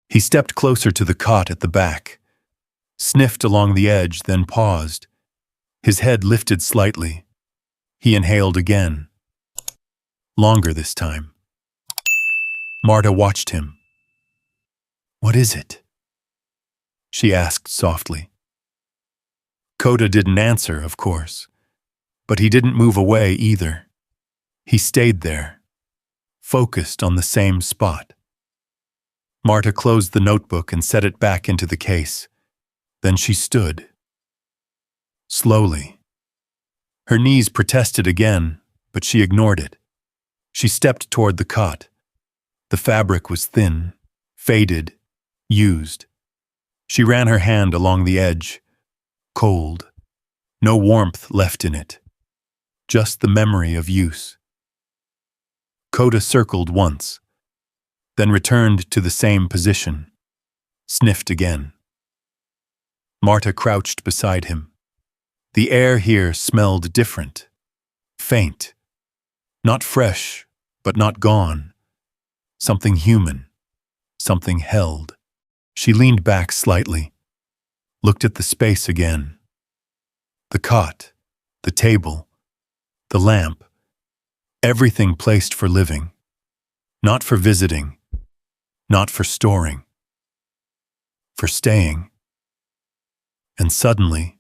He stepped closer to the cot at the back, sniffed along the edge, then paused, His head lifted slightly. He inhaled again. Longer this time. Marta watched him. "What is it?" she asked softly. Koda didn't answer, of course, but he didn't move away either. He stayed there, focused on the same spot. Marta closed the notebook and set it back into the case. Then she stood. Slowly. Her knees protested again, but she ignored it. She stepped toward the cot. The fabric was thin, faded, used. She ran her hand along the edge. Cold. No warmth left in it. Just the memory of use. Koda circled once, then returned to the same position. Sniffed again. Marta crouched beside him. The air here smelled different. Faint. Not fresh, but not gone. Something human. Something held. She leaned back slightly. Looked at the space again. The cot. The table. The lamp. Everything placed for living. Not for visiting. Not for storing. For staying. And suddenly,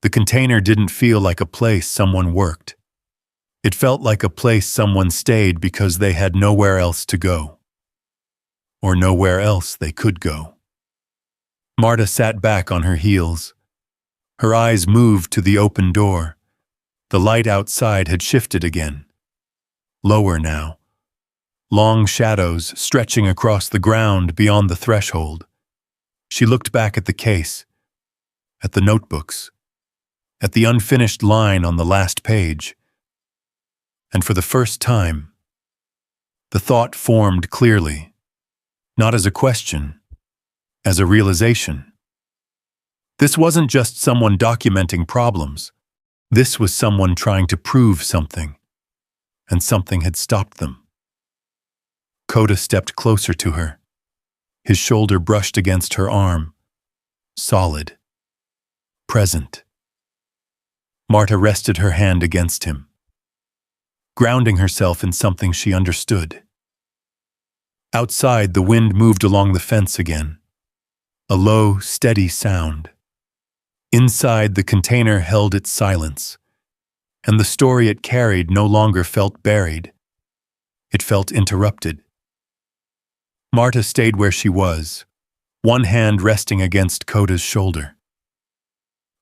the container didn't feel like a place someone worked. It felt like a place someone stayed because they had nowhere else to go. Or nowhere else they could go. Marta sat back on her heels. Her eyes moved to the open door. The light outside had shifted again. Lower now. Long shadows stretching across the ground beyond the threshold. She looked back at the case, at the notebooks, at the unfinished line on the last page. And for the first time, the thought formed clearly, not as a question, as a realization. This wasn't just someone documenting problems. This was someone trying to prove something, and something had stopped them. Koda stepped closer to her. His shoulder brushed against her arm. Solid. Present. Marta rested her hand against him, grounding herself in something she understood. Outside, the wind moved along the fence again. A low, steady sound. Inside, the container held its silence, and the story it carried no longer felt buried. It felt interrupted. Marta stayed where she was, one hand resting against Koda's shoulder.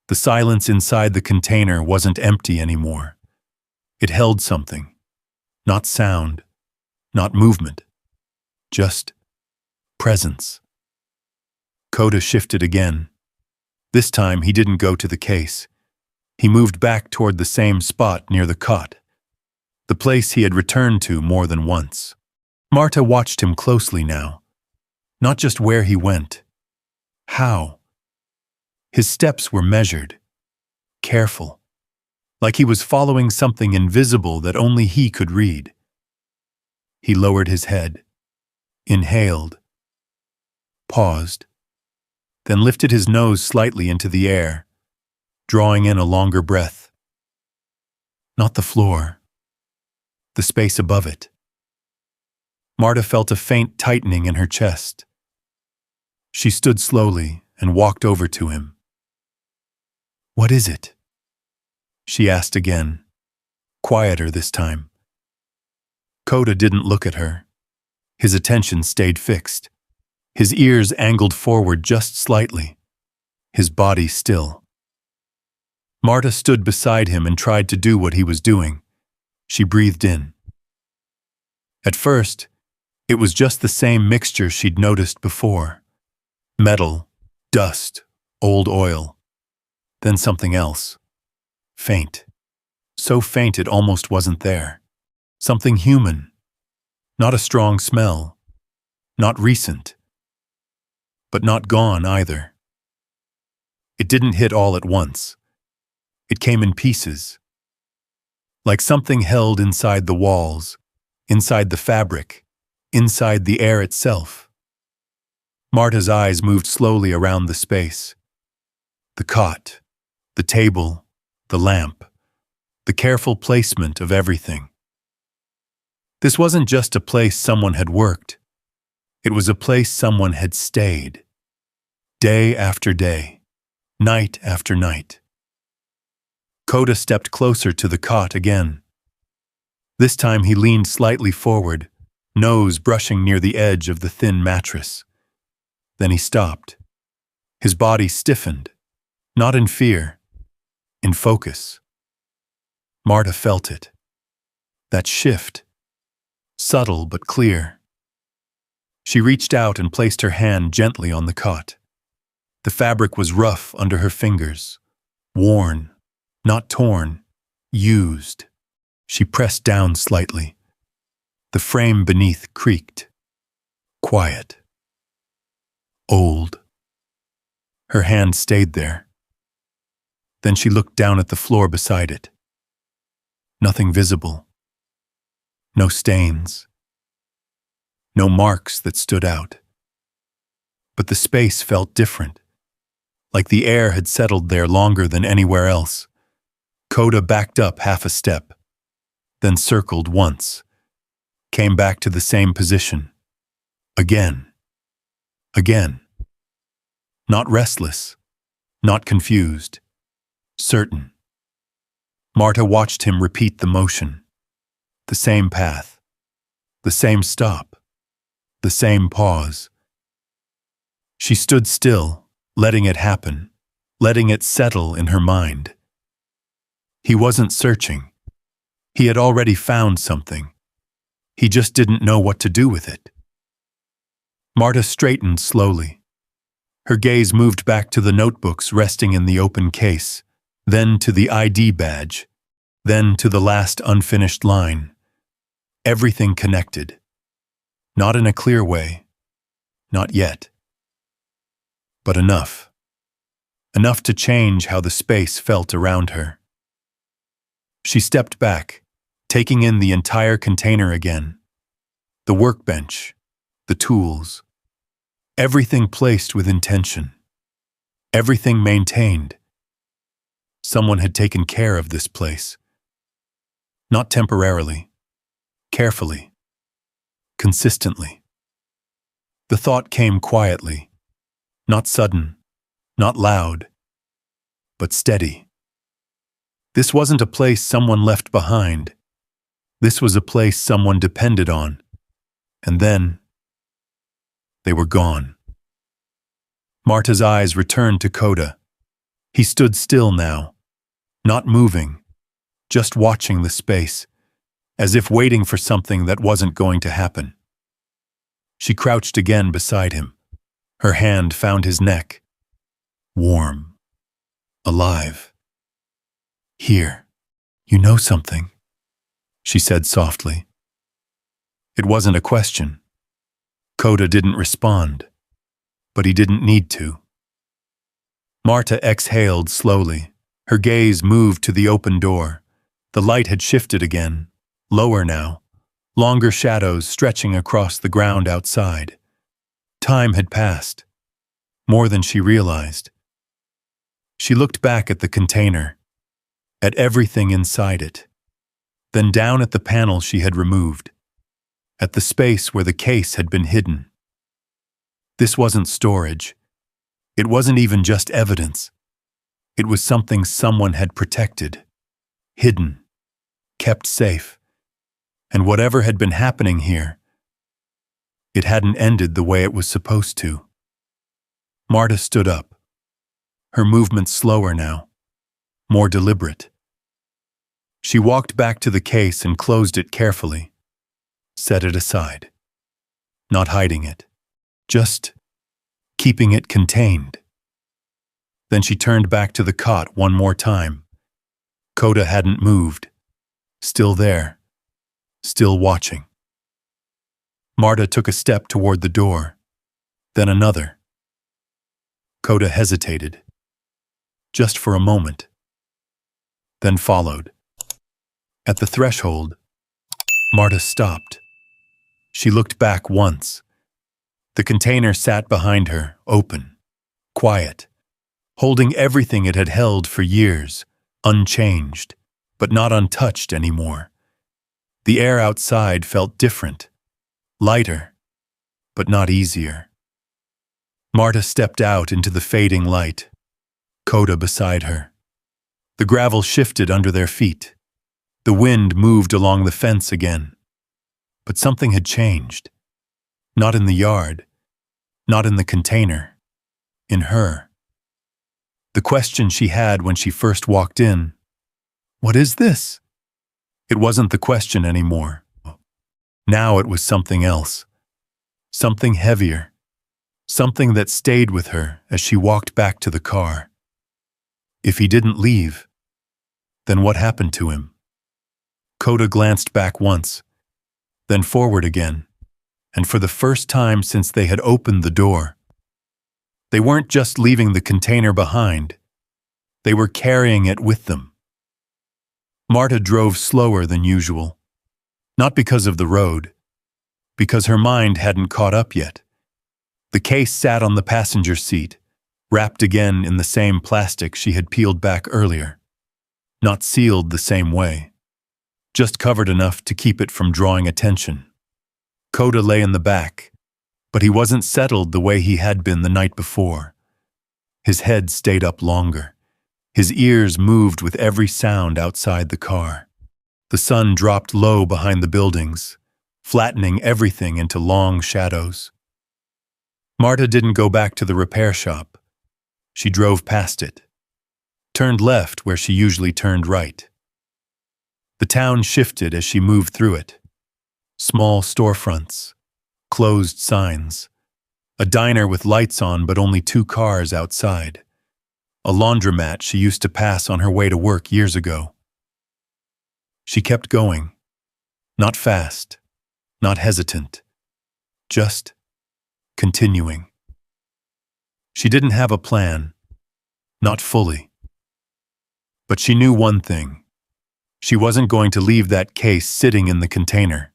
The silence inside the container wasn't empty anymore. It held something. Not sound, not movement, just presence. Koda shifted again. This time he didn't go to the case. He moved back toward the same spot near the cot, the place he had returned to more than once. Marta watched him closely now. Not just where he went. How? His steps were measured, careful, like he was following something invisible that only he could read. He lowered his head, inhaled, paused, then lifted his nose slightly into the air, drawing in a longer breath. Not the floor, the space above it. Marta felt a faint tightening in her chest. She stood slowly and walked over to him. "What is it?" she asked again, quieter this time. Koda didn't look at her. His attention stayed fixed. His ears angled forward just slightly, his body still. Marta stood beside him and tried to do what he was doing. She breathed in. At first, it was just the same mixture she'd noticed before. Metal, dust, old oil. Then something else. Faint. So faint it almost wasn't there. Something human. Not a strong smell. Not recent. But not gone either. It didn't hit all at once. It came in pieces. Like something held inside the walls, inside the fabric, inside the air itself. Marta's eyes moved slowly around the space. The cot, The table, the lamp, the careful placement of everything. This wasn't just a place someone had worked. It was a place someone had stayed. Day after day, night after night. Koda stepped closer to the cot again. This time he leaned slightly forward, nose brushing near the edge of the thin mattress. Then he stopped. His body stiffened, not in fear, in focus. Marta felt it. That shift, subtle but clear. She reached out and placed her hand gently on the cot. The fabric was rough under her fingers, worn, not torn, used. She pressed down slightly. The frame beneath creaked. Quiet. Old. Her hand stayed there. Then she looked down at the floor beside it. Nothing visible. No stains. No marks that stood out. But the space felt different, like the air had settled there longer than anywhere else. Koda backed up half a step, then circled once, came back to the same position. Again. Again. Not restless, not confused, certain. Marta watched him repeat the motion. The same path, the same stop, the same pause. She stood still, letting it happen, letting it settle in her mind. He wasn't searching. He had already found something. He just didn't know what to do with it. Marta straightened slowly. Her gaze moved back to the notebooks resting in the open case, then to the ID badge, then to the last unfinished line. Everything connected. Not in a clear way. Not yet. But enough. Enough to change how the space felt around her. She stepped back, taking in the entire container again. The workbench, the tools. Everything placed with intention. Everything maintained. Someone had taken care of this place. Not temporarily. Carefully. Consistently. The thought came quietly. Not sudden. Not loud. But steady. This wasn't a place someone left behind. This was a place someone depended on. And then they were gone. Marta's eyes returned to Koda. He stood still now, not moving, just watching the space, as if waiting for something that wasn't going to happen. She crouched again beside him. Her hand found his neck. Warm. Alive. Here. You know something, she said softly. It wasn't a question. Koda didn't respond, but he didn't need to. Marta exhaled slowly. Her gaze moved to the open door. The light had shifted again, lower now, longer shadows stretching across the ground outside. Time had passed, more than she realized. She looked back at the container, at everything inside it, then down at the panel she had removed, at the space where the case had been hidden. This wasn't storage. It wasn't even just evidence. It was something someone had protected, hidden, kept safe. And whatever had been happening here, it hadn't ended the way it was supposed to. Marta stood up, her movements slower now, more deliberate. She walked back to the case and closed it carefully, set it aside. Not hiding it, just keeping it contained. Then she turned back to the cot one more time. Koda hadn't moved, still there, still watching. Marta took a step toward the door, then another. Koda hesitated, just for a moment, then followed. At the threshold, Marta stopped. She looked back once. The container sat behind her, open, quiet, holding everything it had held for years, unchanged, but not untouched anymore. The air outside felt different, lighter, but not easier. Marta stepped out into the fading light, Koda beside her. The gravel shifted under their feet. The wind moved along the fence again. But something had changed. Not in the yard, not in the container, in her. The question she had when she first walked in, "What is this?" It wasn't the question anymore. Now it was something else. Something heavier. Something that stayed with her as she walked back to the car. If he didn't leave, then what happened to him? Koda glanced back once, then forward again, and for the first time since they had opened the door, they weren't just leaving the container behind, they were carrying it with them. Marta drove slower than usual, not because of the road, because her mind hadn't caught up yet. The case sat on the passenger seat, wrapped again in the same plastic she had peeled back earlier, not sealed the same way, just covered enough to keep it from drawing attention. Koda lay in the back, but he wasn't settled the way he had been the night before. His head stayed up longer. His ears moved with every sound outside the car. The sun dropped low behind the buildings, flattening everything into long shadows. Marta didn't go back to the repair shop. She drove past it, turned left where she usually turned right. The town shifted as she moved through it. Small storefronts, closed signs, a diner with lights on but only 2 cars outside, a laundromat she used to pass on her way to work years ago. She kept going, not fast, not hesitant, just continuing. She didn't have a plan, not fully. But she knew one thing. She wasn't going to leave that case sitting in the container,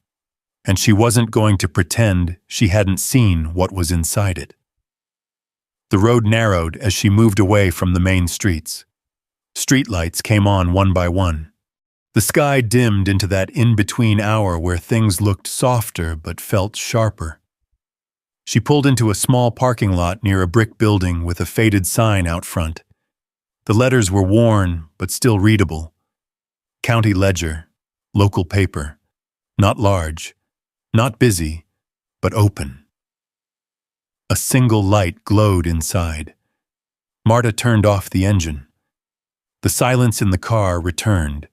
and she wasn't going to pretend she hadn't seen what was inside it. The road narrowed as she moved away from the main streets. Streetlights came on one by one. The sky dimmed into that in-between hour where things looked softer but felt sharper. She pulled into a small parking lot near a brick building with a faded sign out front. The letters were worn but still readable. County Ledger, local paper, not large, not busy, but open. A single light glowed inside. Marta turned off the engine. The silence in the car returned,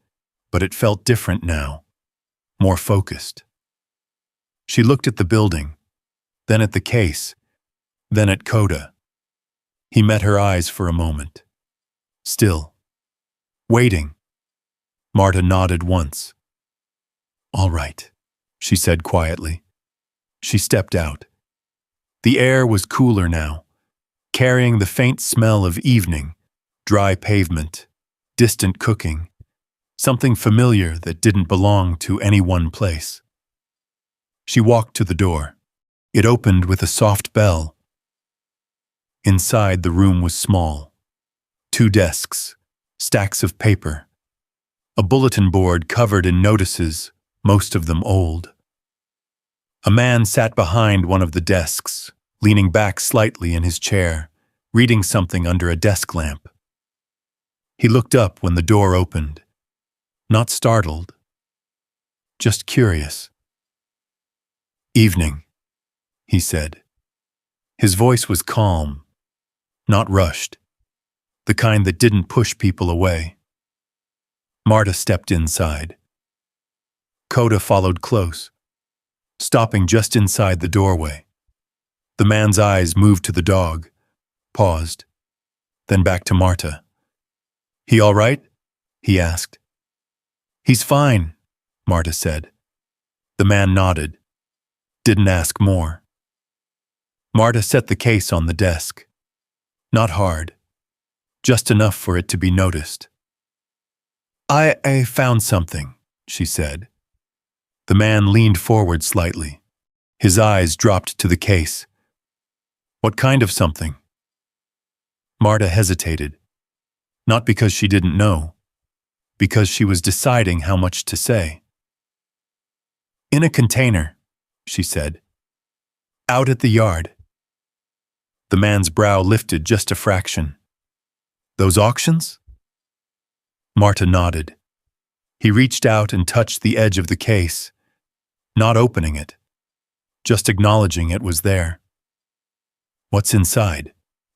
but it felt different now, more focused. She looked at the building, then at the case, then at Koda. He met her eyes for a moment. Still. Waiting. Marta nodded once. "All right," she said quietly. She stepped out. The air was cooler now, carrying the faint smell of evening, dry pavement, distant cooking, something familiar that didn't belong to any one place. She walked to the door. It opened with a soft bell. Inside, the room was small. 2 desks, stacks of paper, a bulletin board covered in notices, most of them old. A man sat behind one of the desks, leaning back slightly in his chair, reading something under a desk lamp. He looked up when the door opened, not startled, just curious. "Evening," he said. His voice was calm, not rushed, the kind that didn't push people away. Marta stepped inside. Koda followed close, stopping just inside the doorway. The man's eyes moved to the dog, paused, then back to Marta. "He all right?" he asked. "He's fine," Marta said. The man nodded, didn't ask more. Marta set the case on the desk. Not hard, just enough for it to be noticed. I found something," she said. The man leaned forward slightly. His eyes dropped to the case. "What kind of something?" Marta hesitated, not because she didn't know, because she was deciding how much to say. In a container, she said. Out at the yard. The man's brow lifted just a fraction. Those auctions? Marta nodded. He reached out and touched the edge of the case, not opening it, just acknowledging it was there. What's inside?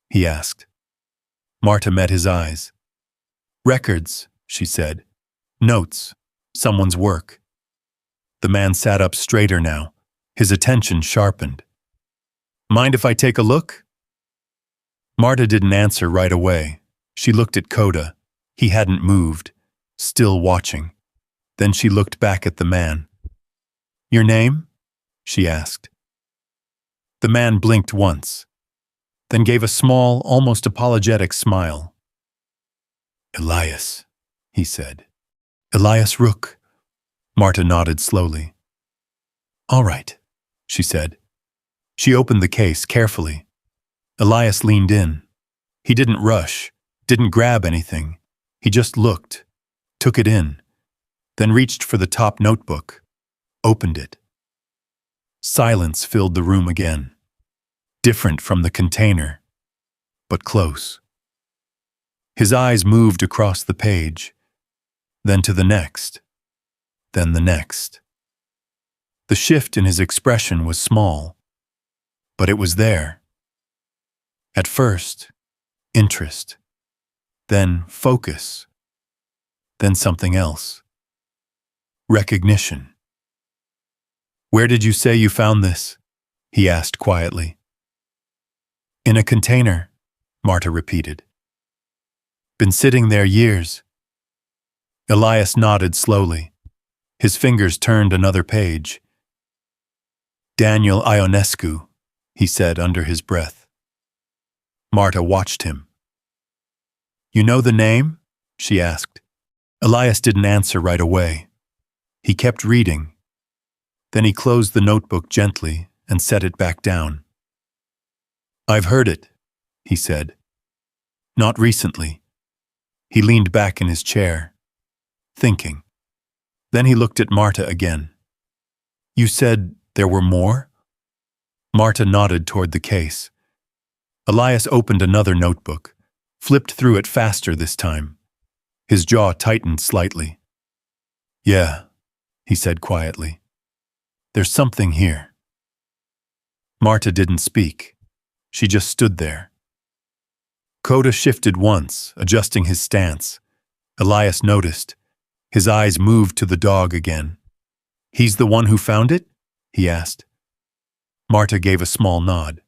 He asked. Marta met his eyes. Records, she said. Notes, someone's work. The man sat up straighter now, his attention sharpened. Mind if I take a look? Marta didn't answer right away. She looked at Koda. He hadn't moved, still watching. Then she looked back at the man. Your name? She asked. The man blinked once, then gave a small, almost apologetic smile. Elias, he said. Elias Rook. Marta nodded slowly. All right, she said. She opened the case carefully. Elias leaned in. He didn't rush, didn't grab anything. He just looked, took it in, then reached for the top notebook, opened it. Silence filled the room again, different from the container, but close. His eyes moved across the page, then to the next, then the next. The shift in his expression was small, but it was there. At first, interest, then focus, then something else. Recognition. Where did you say you found this? He asked quietly. In a container, Marta repeated. Been sitting there years. Elias nodded slowly. His fingers turned another page. Daniel Ionescu, he said under his breath. Marta watched him. You know the name? She asked. Elias didn't answer right away. He kept reading. Then he closed the notebook gently and set it back down. I've heard it, he said. Not recently. He leaned back in his chair, thinking. Then he looked at Marta again. You said there were more? Marta nodded toward the case. Elias opened another notebook, flipped through it faster this time. His jaw tightened slightly. Yeah, he said quietly. There's something here. Marta didn't speak. She just stood there. Koda shifted once, adjusting his stance. Elias noticed. His eyes moved to the dog again. He's the one who found it? He asked. Marta gave a small nod.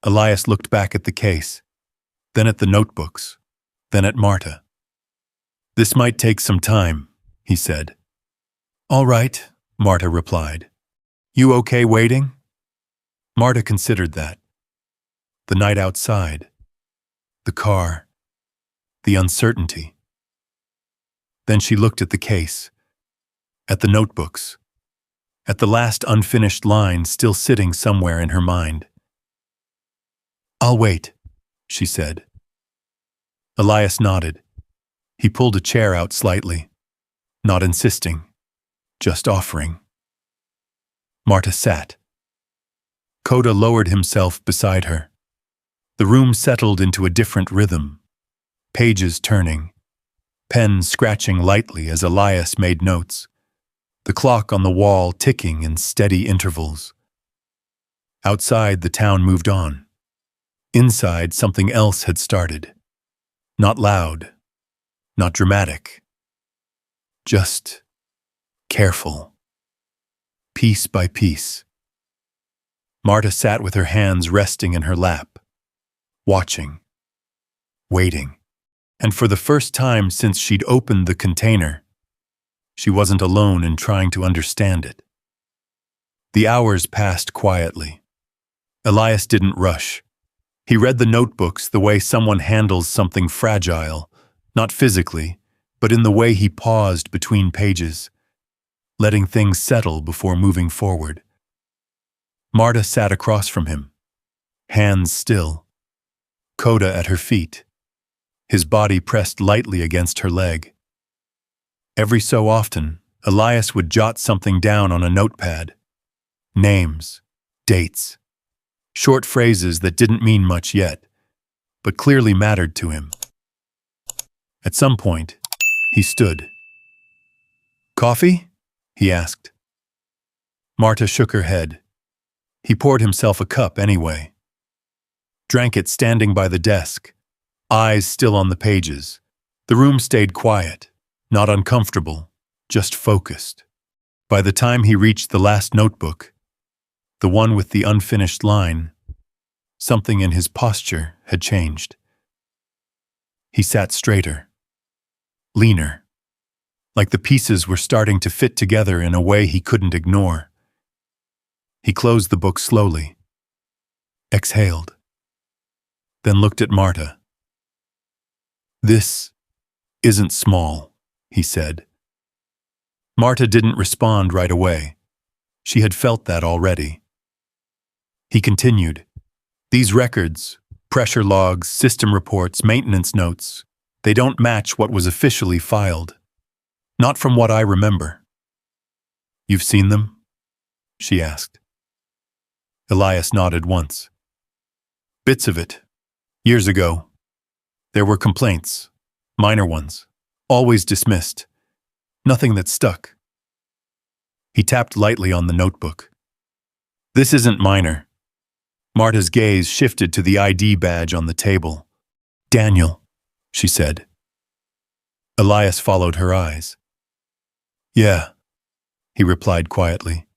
Elias looked back at the case, then at the notebooks, then at Marta. This might take some time, he said. All right, Marta replied. You okay waiting? Marta considered that. The night outside, the car, the uncertainty. Then she looked at the case, at the notebooks, at the last unfinished line still sitting somewhere in her mind. I'll wait, she said. Elias nodded. He pulled a chair out slightly, not insisting, just offering. Marta sat. Koda lowered himself beside her. The room settled into a different rhythm, pages turning, pen scratching lightly as Elias made notes, the clock on the wall ticking in steady intervals. Outside, the town moved on. Inside, something else had started. Not loud, not dramatic, just careful, piece by piece. Marta sat with her hands resting in her lap, watching, waiting. And for the first time since she'd opened the container, she wasn't alone in trying to understand it. The hours passed quietly. Elias didn't rush. He read the notebooks the way someone handles something fragile, not physically, but in the way he paused between pages, letting things settle before moving forward. Marta sat across from him, hands still, Koda at her feet, his body pressed lightly against her leg. Every so often, Elias would jot something down on a notepad. Names, dates, short phrases that didn't mean much yet, but clearly mattered to him. At some point, he stood. "Coffee?" he asked. Marta shook her head. He poured himself a cup anyway. Drank it standing by the desk, eyes still on the pages. The room stayed quiet, not uncomfortable, just focused. By the time he reached the last notebook, the one with the unfinished line, something in his posture had changed. He sat straighter, leaner, like the pieces were starting to fit together in a way he couldn't ignore. He closed the book slowly, exhaled, then looked at Marta. "This isn't small," he said. Marta didn't respond right away. She had felt that already. He continued, "These records, pressure logs, system reports, maintenance notes, they don't match what was officially filed. Not from what I remember." "You've seen them?" she asked. Elias nodded once. "Bits of it. Years ago. There were complaints, minor ones, always dismissed. Nothing that stuck." He tapped lightly on the notebook. "This isn't minor." Marta's gaze shifted to the ID badge on the table. "Daniel," she said. Elias followed her eyes. "Yeah," he replied quietly.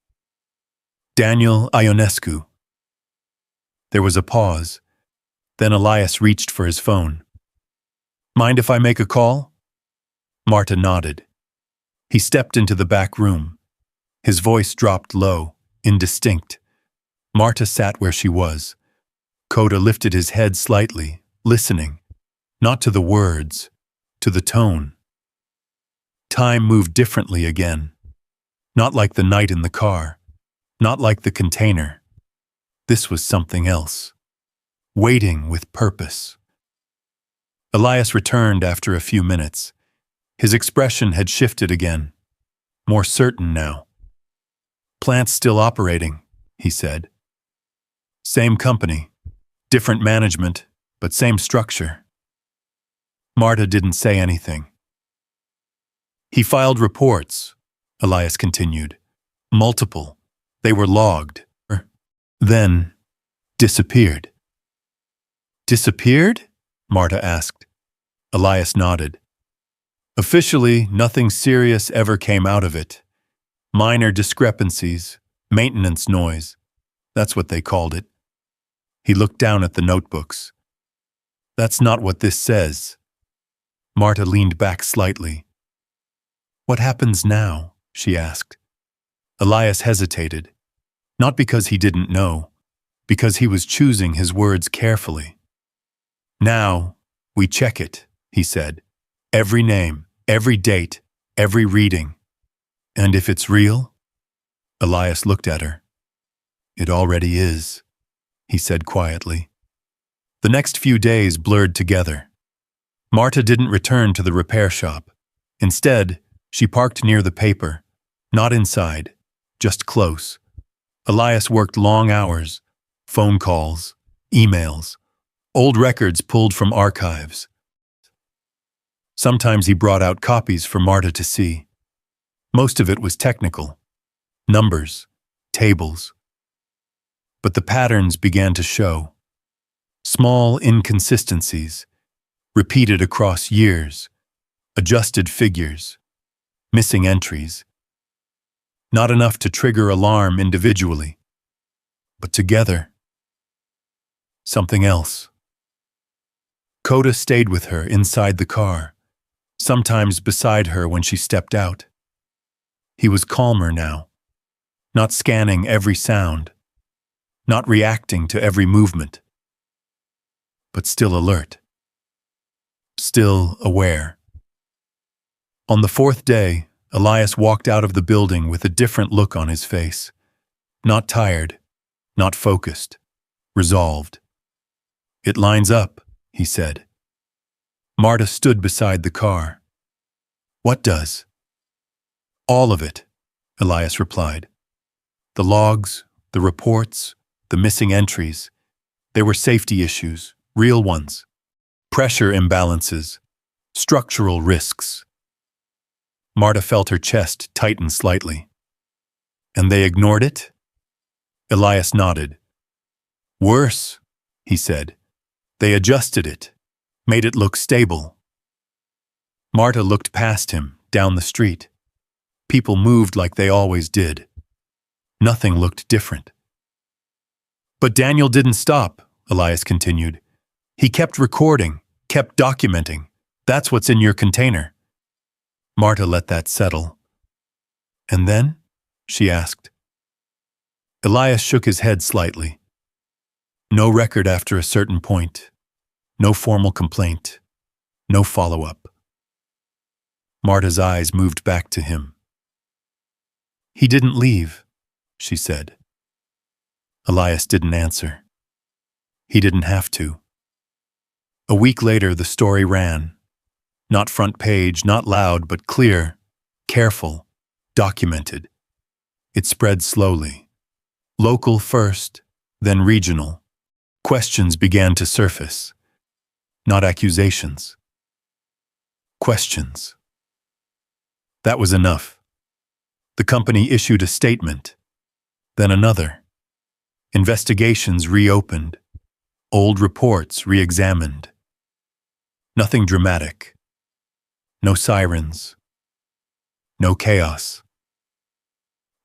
"Daniel Ionescu." There was a pause. Then Elias reached for his phone. "Mind if I make a call?" Marta nodded. He stepped into the back room. His voice dropped low, indistinct. Marta sat where she was. Koda lifted his head slightly, listening, not to the words, to the tone. Time moved differently again. Not like the night in the car. Not like the container. This was something else. Waiting with purpose. Elias returned after a few minutes. His expression had shifted again. More certain now. "Plant's still operating," he said. "Same company. Different management, but same structure." Marta didn't say anything. "He filed reports," Elias continued. "Multiple. They were logged. Then disappeared." "Disappeared?" Marta asked. Elias nodded. "Officially, nothing serious ever came out of it. Minor discrepancies, maintenance noise. That's what they called it." He looked down at the notebooks. "That's not what this says." Marta leaned back slightly. "What happens now?" she asked. Elias hesitated. Not because he didn't know, because he was choosing his words carefully. "Now, we check it," he said. "Every name, every date, every reading. And if it's real?" Elias looked at her. "It already is," he said quietly. The next few days blurred together. Marta didn't return to the repair shop. Instead, she parked near the paper, not inside, just close. Elias worked long hours, phone calls, emails, old records pulled from archives. Sometimes he brought out copies for Marta to see. Most of it was technical. Numbers, tables. But the patterns began to show. Small inconsistencies, repeated across years, adjusted figures, missing entries. Not enough to trigger alarm individually, but together. Something else. Koda stayed with her inside the car, sometimes beside her when she stepped out. He was calmer now, not scanning every sound, not reacting to every movement, but still alert, still aware. On the fourth day, Elias walked out of the building with a different look on his face. Not tired, not focused, resolved. "It lines up," he said. Marta stood beside the car. What does? All of it, Elias replied. The logs, the reports, the missing entries. They were safety issues, real ones. Pressure imbalances, structural risks. Marta felt her chest tighten slightly. And they ignored it? Elias nodded. Worse, he said. They adjusted it, made it look stable. Marta looked past him, down the street. People moved like they always did. Nothing looked different. But Daniel didn't stop, Elias continued. He kept recording, kept documenting. That's what's in your container. Marta let that settle. And then? She asked. Elias shook his head slightly. No record after a certain point. No formal complaint. No follow-up. Marta's eyes moved back to him. He didn't leave, she said. Elias didn't answer. He didn't have to. A week later, the story ran. Not front page, not loud, but clear, careful, documented. It spread slowly. Local first, then regional. Questions began to surface. Not accusations. Questions. That was enough. The company issued a statement. Then another. Investigations reopened. Old reports re-examined. Nothing dramatic. No sirens. No chaos.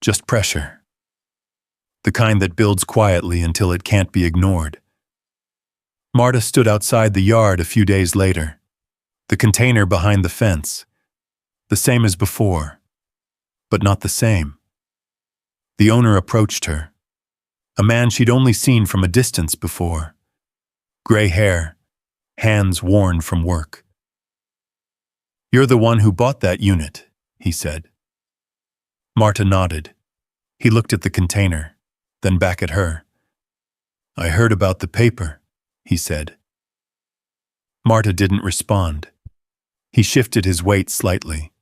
Just pressure. The kind that builds quietly until it can't be ignored. Marta stood outside the yard a few days later. The container behind the fence. The same as before. But not the same. The owner approached her. A man she'd only seen from a distance before. Gray hair. Hands worn from work. You're the one who bought that unit, he said. Marta nodded. He looked at the container, then back at her. I heard about the paper, he said. Marta didn't respond. He shifted his weight slightly.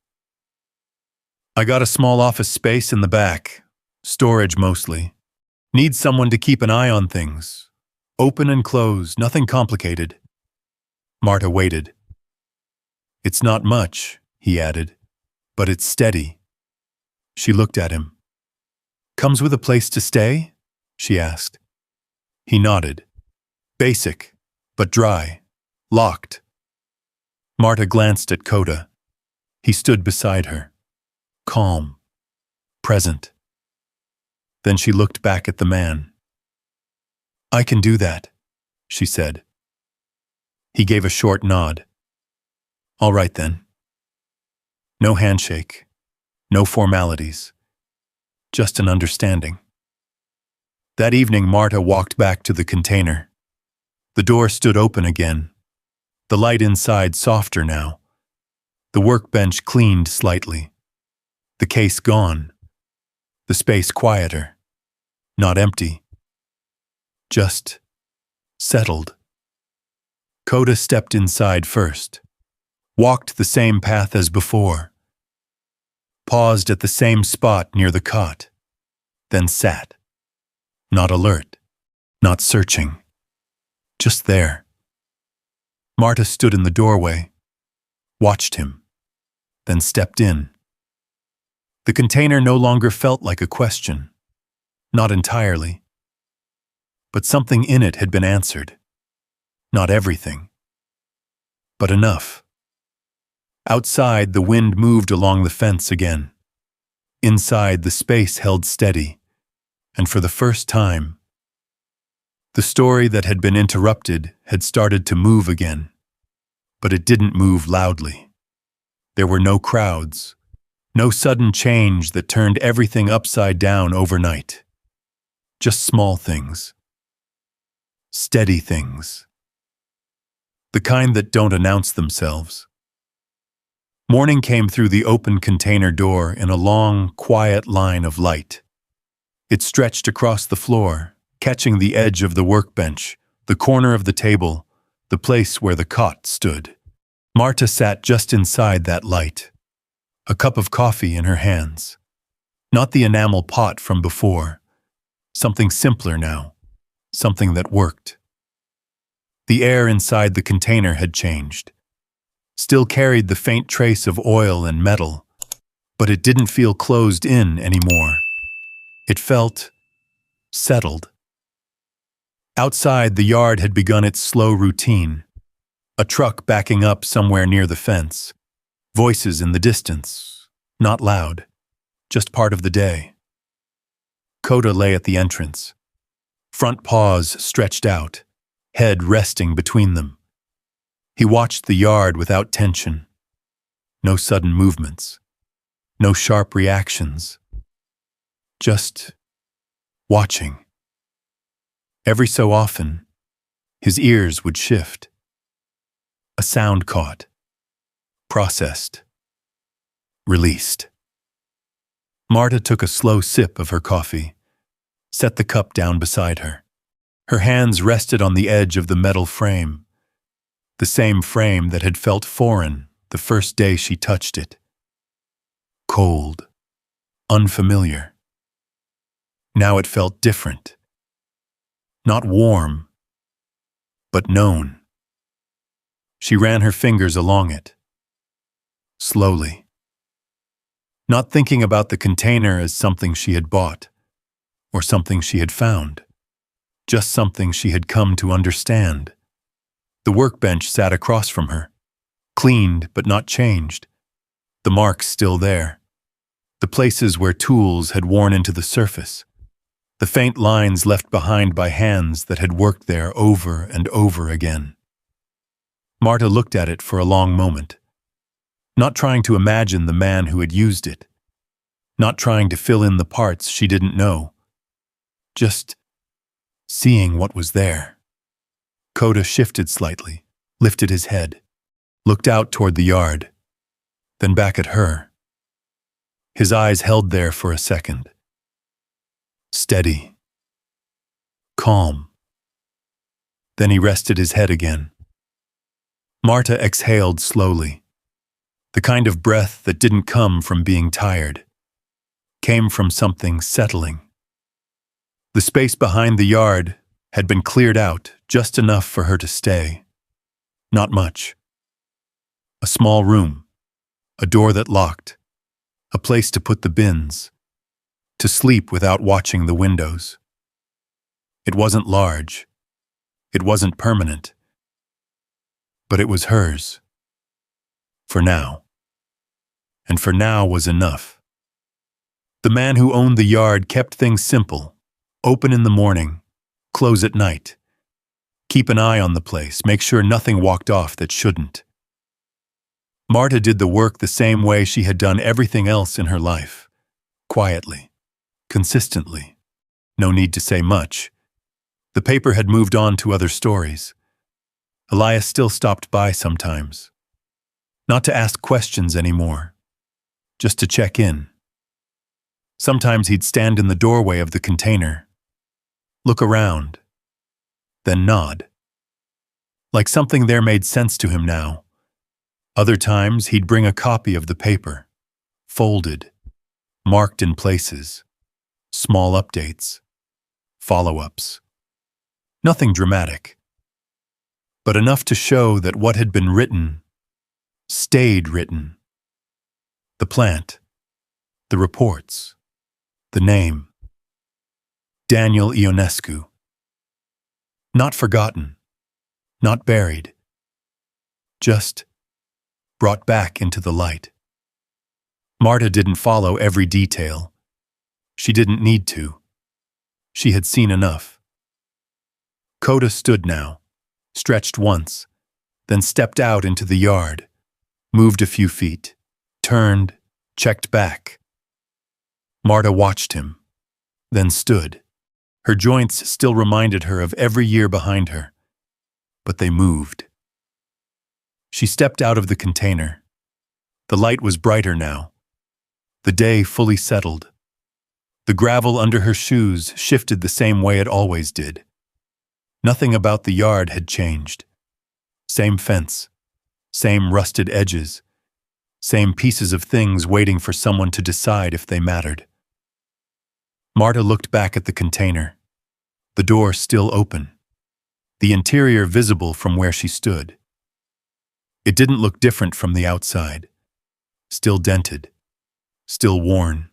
I got a small office space in the back, storage mostly. Need someone to keep an eye on things. Open and close, nothing complicated. Marta waited. It's not much, he added, but it's steady. She looked at him. Comes with a place to stay? She asked. He nodded. Basic, but dry, locked. Marta glanced at Koda. He stood beside her, calm, present. Then she looked back at the man. I can do that, she said. He gave a short nod. All right then. No handshake, no formalities, just an understanding. That evening, Marta walked back to the container. The door stood open again, the light inside softer now. The workbench cleaned slightly. The case gone. The space quieter. Not empty. Just settled. Koda stepped inside first. Walked the same path as before. Paused at the same spot near the cot. Then sat. Not alert. Not searching. Just there. Marta stood in the doorway. Watched him. Then stepped in. The container no longer felt like a question. Not entirely. But something in it had been answered. Not everything. But enough. Outside, the wind moved along the fence again. Inside, the space held steady. And for the first time, the story that had been interrupted had started to move again. But it didn't move loudly. There were no crowds. No sudden change that turned everything upside down overnight. Just small things. Steady things. The kind that don't announce themselves. Morning came through the open container door in a long, quiet line of light. It stretched across the floor, catching the edge of the workbench, the corner of the table, the place where the cot stood. Marta sat just inside that light, a cup of coffee in her hands. Not the enamel pot from before, something simpler now, something that worked. The air inside the container had changed, still carried the faint trace of oil and metal, but it didn't feel closed in anymore. It felt settled. Outside, the yard had begun its slow routine. A truck backing up somewhere near the fence. Voices in the distance, not loud, just part of the day. Koda lay at the entrance, front paws stretched out, head resting between them. He watched the yard without tension. No sudden movements, no sharp reactions. Just watching. Every so often, his ears would shift. A sound caught, processed, released. Marta took a slow sip of her coffee, set the cup down beside her. Her hands rested on the edge of the metal frame, the same frame that had felt foreign the first day she touched it. Cold, unfamiliar. Now it felt different. Not warm, but known. She ran her fingers along it, slowly. Not thinking about the container as something she had bought, or something she had found, just something she had come to understand. The workbench sat across from her, cleaned but not changed, the marks still there, the places where tools had worn into the surface, the faint lines left behind by hands that had worked there over and over again. Marta looked at it for a long moment, not trying to imagine the man who had used it, not trying to fill in the parts she didn't know, just seeing what was there. Koda shifted slightly, lifted his head, looked out toward the yard, then back at her. His eyes held there for a second. Steady. Calm. Then he rested his head again. Marta exhaled slowly. The kind of breath that didn't come from being tired, came from something settling. The space behind the yard had been cleared out just enough for her to stay. Not much. A small room, a door that locked, a place to put the bins, to sleep without watching the windows. It wasn't large. It wasn't permanent. But it was hers. For now. And for now was enough. The man who owned the yard kept things simple. Open in the morning, close at night. Keep an eye on the place, make sure nothing walked off that shouldn't. Marta did the work the same way she had done everything else in her life. Quietly. Consistently. No need to say much. The paper had moved on to other stories. Elias still stopped by sometimes. Not to ask questions anymore. Just to check in. Sometimes he'd stand in the doorway of the container, look around, then nod. Like something there made sense to him now. Other times he'd bring a copy of the paper, folded, marked in places, small updates, follow-ups. Nothing dramatic, but enough to show that what had been written stayed written. The plant, the reports, the name. Daniel Ionescu. Not forgotten, not buried, just brought back into the light. Marta didn't follow every detail. She didn't need to. She had seen enough. Koda stood now, stretched once, then stepped out into the yard, moved a few feet, turned, checked back. Marta watched him, then stood. Her joints still reminded her of every year behind her, but they moved. She stepped out of the container. The light was brighter now. The day fully settled. The gravel under her shoes shifted the same way it always did. Nothing about the yard had changed. Same fence, same rusted edges, same pieces of things waiting for someone to decide if they mattered. Marta looked back at the container, the door still open, the interior visible from where she stood. It didn't look different from the outside. Still dented, still worn,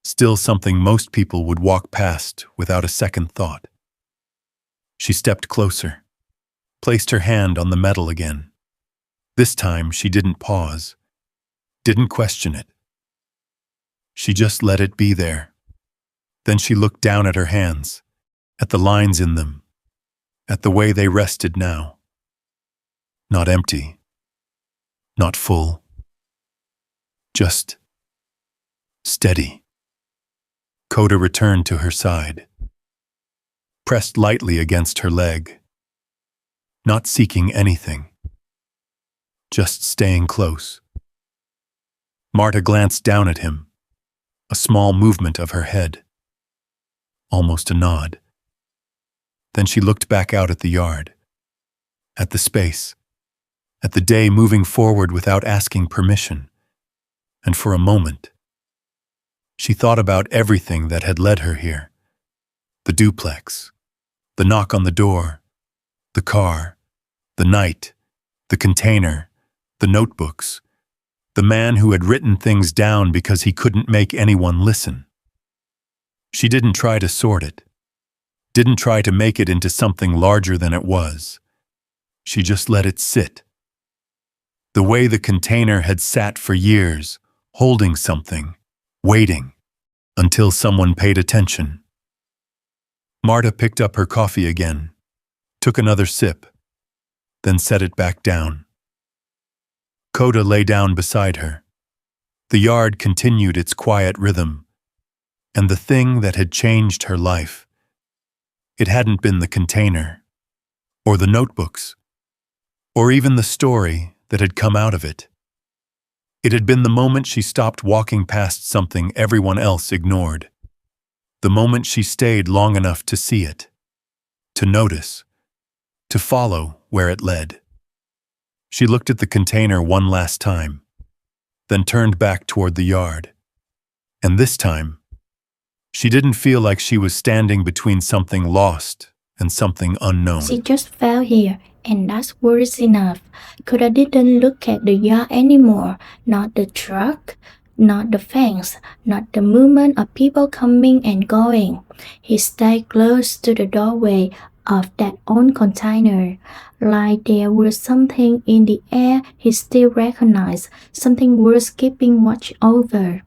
still something most people would walk past without a second thought. She stepped closer, placed her hand on the metal again. This time she didn't pause, didn't question it. She just let it be there. Then she looked down at her hands, at the lines in them, at the way they rested now. Not empty, not full, just steady. Koda returned to her side, pressed lightly against her leg, not seeking anything, just staying close. Marta glanced down at him, a small movement of her head, almost a nod. Then she looked back out at the yard, at the space, at the day moving forward without asking permission, and for a moment, she thought about everything that had led her here. The duplex, the knock on the door, the car, the night, the container, the notebooks, the man who had written things down because he couldn't make anyone listen. She didn't try to sort it, didn't try to make it into something larger than it was. She just let it sit. The way the container had sat for years, holding something, waiting, until someone paid attention. Marta picked up her coffee again, took another sip, then set it back down. Koda lay down beside her. The yard continued its quiet rhythm, and the thing that had changed her life, it hadn't been the container, or the notebooks, or even the story that had come out of it. It had been the moment she stopped walking past something everyone else ignored. The moment she stayed long enough to see it, to notice, to follow where it led. She looked at the container one last time, then turned back toward the yard. And this time, she didn't feel like she was standing between something lost and something unknown. She just fell here, and that was enough. Koda didn't look at the yard anymore, not the truck, not the fence, not the movement of people coming and going. He stayed close to the doorway of that old container, like there was something in the air he still recognized, something worth keeping watch over.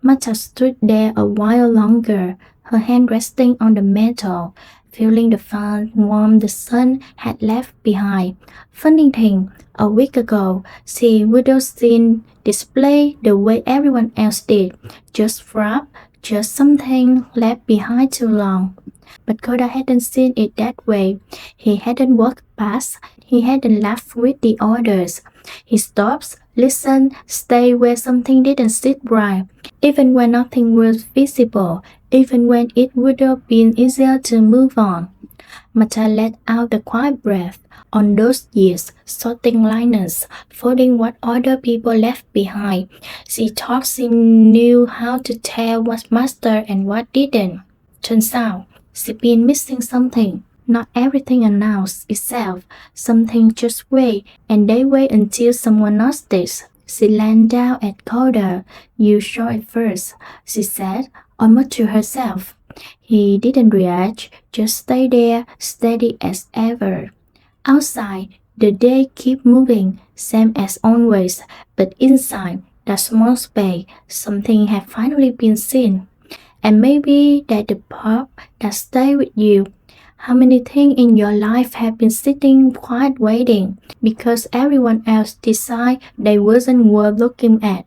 Marta stood there a while longer, her hand resting on the metal, feeling the fine warmth the sun had left behind. Funny thing, a week ago, she would have seen display the way everyone else did, just wrap, just something left behind too long. But Koda hadn't seen it that way. He hadn't walked past, he hadn't laughed with the others. He stopped, listened, stayed where something didn't sit right, even when nothing was visible, even when it would have been easier to move on. Marta let out the quiet breath. On those years, sorting liners, folding what other people left behind, she thought she knew how to tell what mattered and what didn't. Turns out, she'd been missing something. Not everything announced itself. Something just wait, and they wait until someone noticed. She leaned down at Koda. "You saw it first," she said, almost to herself. He didn't react, just stayed there, steady as ever. Outside, the day kept moving, same as always, but inside that small space, something had finally been seen. And maybe that's the part that stays with you. How many things in your life have been sitting quiet waiting because everyone else decided they wasn't worth looking at?